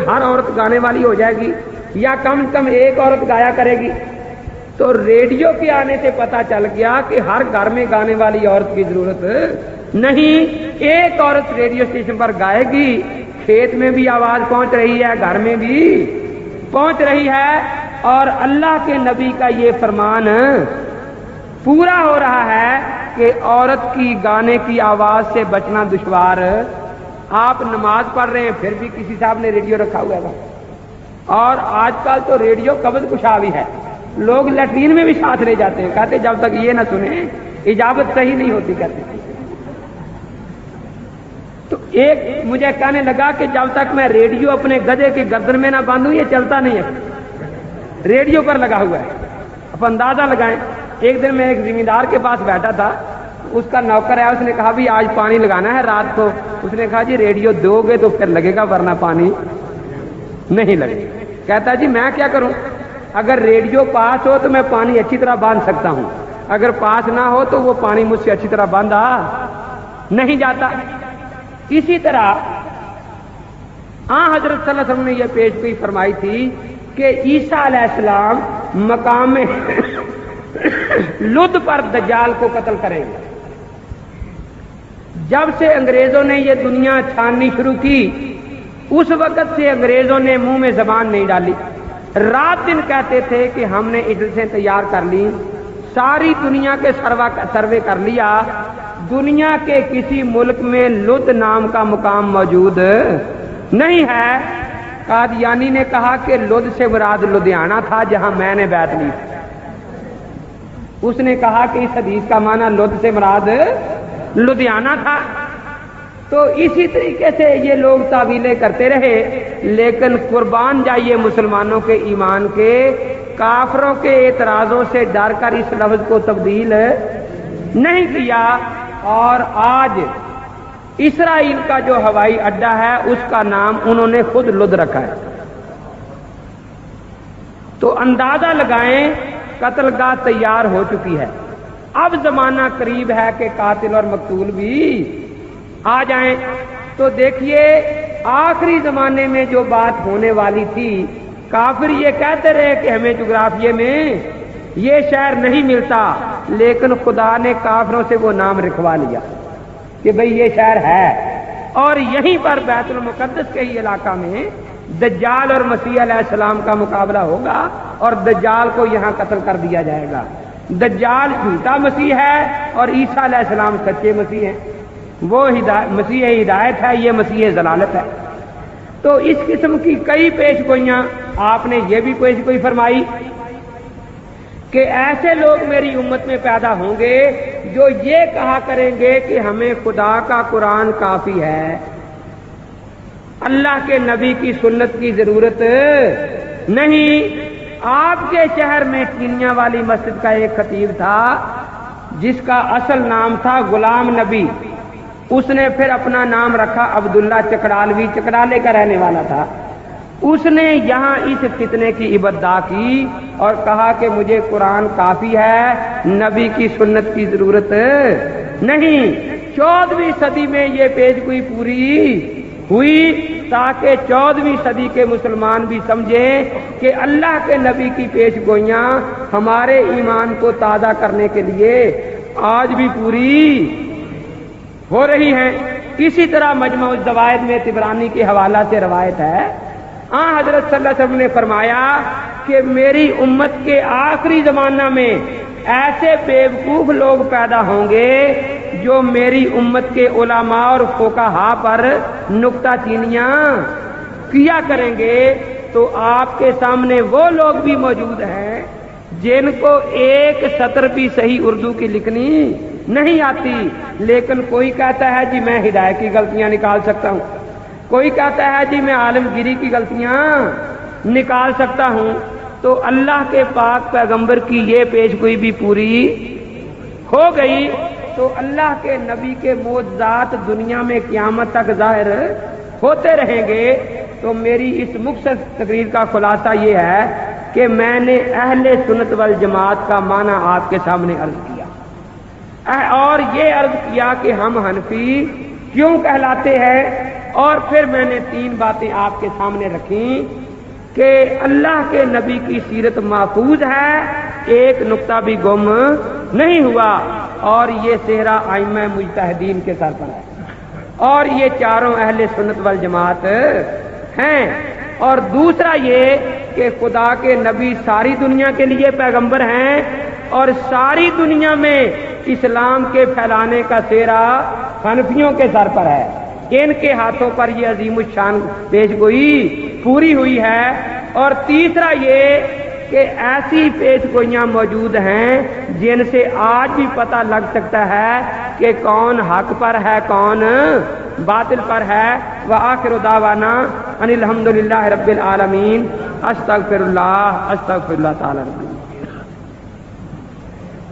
Speaker 1: ہر عورت گانے والی ہو جائے گی، یا کم کم ایک عورت گایا کرے گی۔ تو ریڈیو کے آنے سے پتا چل گیا کہ ہر گھر میں گانے والی عورت کی ضرورت نہیں، ایک عورت ریڈیو اسٹیشن پر گائے گی، کھیت میں بھی آواز پہنچ رہی ہے، گھر میں بھی پہنچ رہی ہے اور اللہ کے نبی کا یہ فرمان پورا ہو رہا ہے کہ عورت کی گانے کی آواز سے بچنا دشوار. آپ نماز پڑھ رہے ہیں پھر بھی کسی صاحب نے ریڈیو رکھا ہوا ہے, اور آج کل تو ریڈیو قبض کشا بھی ہے, لوگ لیٹرین میں بھی ساتھ لے جاتے ہیں, کہتے جب تک یہ نہ سنیں اجابت صحیح نہیں ہوتی کہتے. تو ایک مجھے کہنے لگا کہ جب تک میں ریڈیو اپنے گدھے کے گردن میں نہ باندھوں یہ چلتا نہیں ہے, ریڈیو پر لگا ہوا ہے. اب اندازہ لگائیں, ایک دن میں ایک زمیندار کے پاس بیٹھا تھا, اس کا نوکر ہے, اس نے کہا بھی آج پانی لگانا ہے رات کو. اس نے کہا جی ریڈیو دو گے تو پھر لگے گا ورنہ پانی نہیں لگے. کہتا جی میں کیا کروں, اگر ریڈیو پاس ہو تو میں پانی اچھی طرح باندھ سکتا ہوں, اگر پاس نہ ہو تو وہ پانی مجھ سے اچھی طرح باندھا نہیں جاتا. اسی طرح حضرت صلی اللہ علیہ وسلم نے یہ پیشگوئی فرمائی تھی کہ عیسیٰ علیہ السلام مقام لد پر دجال کو قتل کریں گے. جب سے انگریزوں نے یہ دنیا چھاننی شروع کی اس وقت سے انگریزوں نے منہ میں زبان نہیں ڈالی. رات دن کہتے تھے کہ ہم نے اجلسیں تیار کر لی, ساری دنیا کے سروے کر لیا, دنیا کے کسی ملک میں لد نام کا مقام موجود نہیں ہے. قادیانی نے کہا کہ لد سے مراد لدھیانہ تھا جہاں میں نے بیعت لی. اس نے کہا کہ اس حدیث کا معنی لد سے مراد لدھیانہ تھا. تو اسی طریقے سے یہ لوگ تعویلیں کرتے رہے, لیکن قربان جائیے مسلمانوں کے ایمان کے, کافروں کے اعتراضوں سے ڈر کر اس لفظ کو تبدیل نہیں کیا. اور آج اسرائیل کا جو ہوائی اڈا ہے اس کا نام انہوں نے خود لد رکھا ہے. تو اندازہ لگائیں قتل گاہ تیار ہو چکی ہے. اب زمانہ قریب ہے کہ قاتل اور مقتول بھی آ جائیں. تو دیکھیے آخری زمانے میں جو بات ہونے والی تھی, کافر یہ کہتے رہے کہ ہمیں جغرافیے میں یہ شہر نہیں ملتا, لیکن خدا نے کافروں سے وہ نام رکھوا لیا کہ بھئی یہ شہر ہے. اور یہیں پر بیت المقدس کے ہی علاقہ میں دجال اور مسیح علیہ السلام کا مقابلہ ہوگا اور دجال کو یہاں قتل کر دیا جائے گا. دجال جھوٹا مسیح ہے اور عیسیٰ علیہ السلام سچے مسیح ہیں. وہ مسیح ہدایت ہے, یہ مسیح ضلالت ہے. تو اس قسم کی کئی پیش گوئیاں آپ نے یہ بھی پیش گوئی فرمائی کہ ایسے لوگ میری امت میں پیدا ہوں گے جو یہ کہا کریں گے کہ ہمیں خدا کا قرآن کافی ہے, اللہ کے نبی کی سنت کی ضرورت نہیں. آپ کے شہر میں ٹینیاں والی مسجد کا ایک خطیب تھا جس کا اصل نام تھا غلام نبی. اس نے پھر اپنا نام رکھا عبداللہ چکڑالوی, چکڑالے کا رہنے والا تھا. اس نے یہاں اس فتنے کی ابتدا کی اور کہا کہ مجھے قرآن کافی ہے, نبی کی سنت کی ضرورت نہیں. 14ویں صدی میں یہ پیشگوئی پوری ہوئی تاکہ 14ویں صدی کے مسلمان بھی سمجھیں کہ اللہ کے نبی کی پیش گوئیاں ہمارے ایمان کو تازہ کرنے کے لیے آج بھی پوری ہو رہی ہیں. اسی طرح مجمع الزوائد میں طبرانی کے حوالہ سے روایت ہے, حضرت صلی اللہ علیہ وسلم نے فرمایا کہ میری امت کے آخری زمانہ میں ایسے بیوقوف لوگ پیدا ہوں گے جو میری امت کے علماء اور فقہا پر نکتہ چینیاں کیا کریں گے. تو آپ کے سامنے وہ لوگ بھی موجود ہیں جن کو ایک سطر بھی صحیح اردو کی لکھنی نہیں آتی, لیکن کوئی کہتا ہے جی میں ہدایت کی غلطیاں نکال سکتا ہوں, کوئی کہتا ہے جی میں عالمگیری کی غلطیاں نکال سکتا ہوں. تو اللہ کے پاک پیغمبر کی یہ پیشگوئی بھی پوری ہو گئی. تو اللہ کے نبی کے معجزات دنیا میں قیامت تک ظاہر ہوتے رہیں گے. تو میری اس مختصر تقریر کا خلاصہ یہ ہے کہ میں نے اہل سنت والجماعت کا معنی آپ کے سامنے عرض کیا, اور یہ عرض کیا کہ ہم حنفی کیوں کہلاتے ہیں, اور پھر میں نے 3 باتیں آپ کے سامنے رکھیں کہ اللہ کے نبی کی سیرت محفوظ ہے, ایک نقطہ بھی گم نہیں ہوا, اور یہ صحرا ائمہ مجتہدین کے سر پر ہے, اور یہ چاروں اہل سنت والجماعت ہیں. اور دوسرا یہ کہ خدا کے نبی ساری دنیا کے لیے پیغمبر ہیں اور ساری دنیا میں اسلام کے پھیلانے کا سہرا حنفیوں کے سر پر ہے، ان کے ہاتھوں پر یہ عظیم الشان پیش گوئی پوری ہوئی ہے۔ اور تیسرا یہ کہ ایسی پیش گوئیاں موجود ہیں جن سے آج بھی پتہ لگ سکتا ہے کہ کون حق پر ہے کون باطل پر ہے۔ وآخر دعوانا ان الحمدللہ رب العالمین۔ استغفر اللہ تعالی رب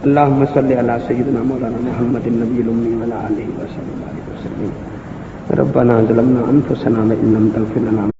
Speaker 1: اللہم صلی علی سیدنا مولانا محمد النبی الامی وعلی آلہ وصحبہ وسلم۔ ربنا ظلمنا انفسنا وان لم تغفر لنا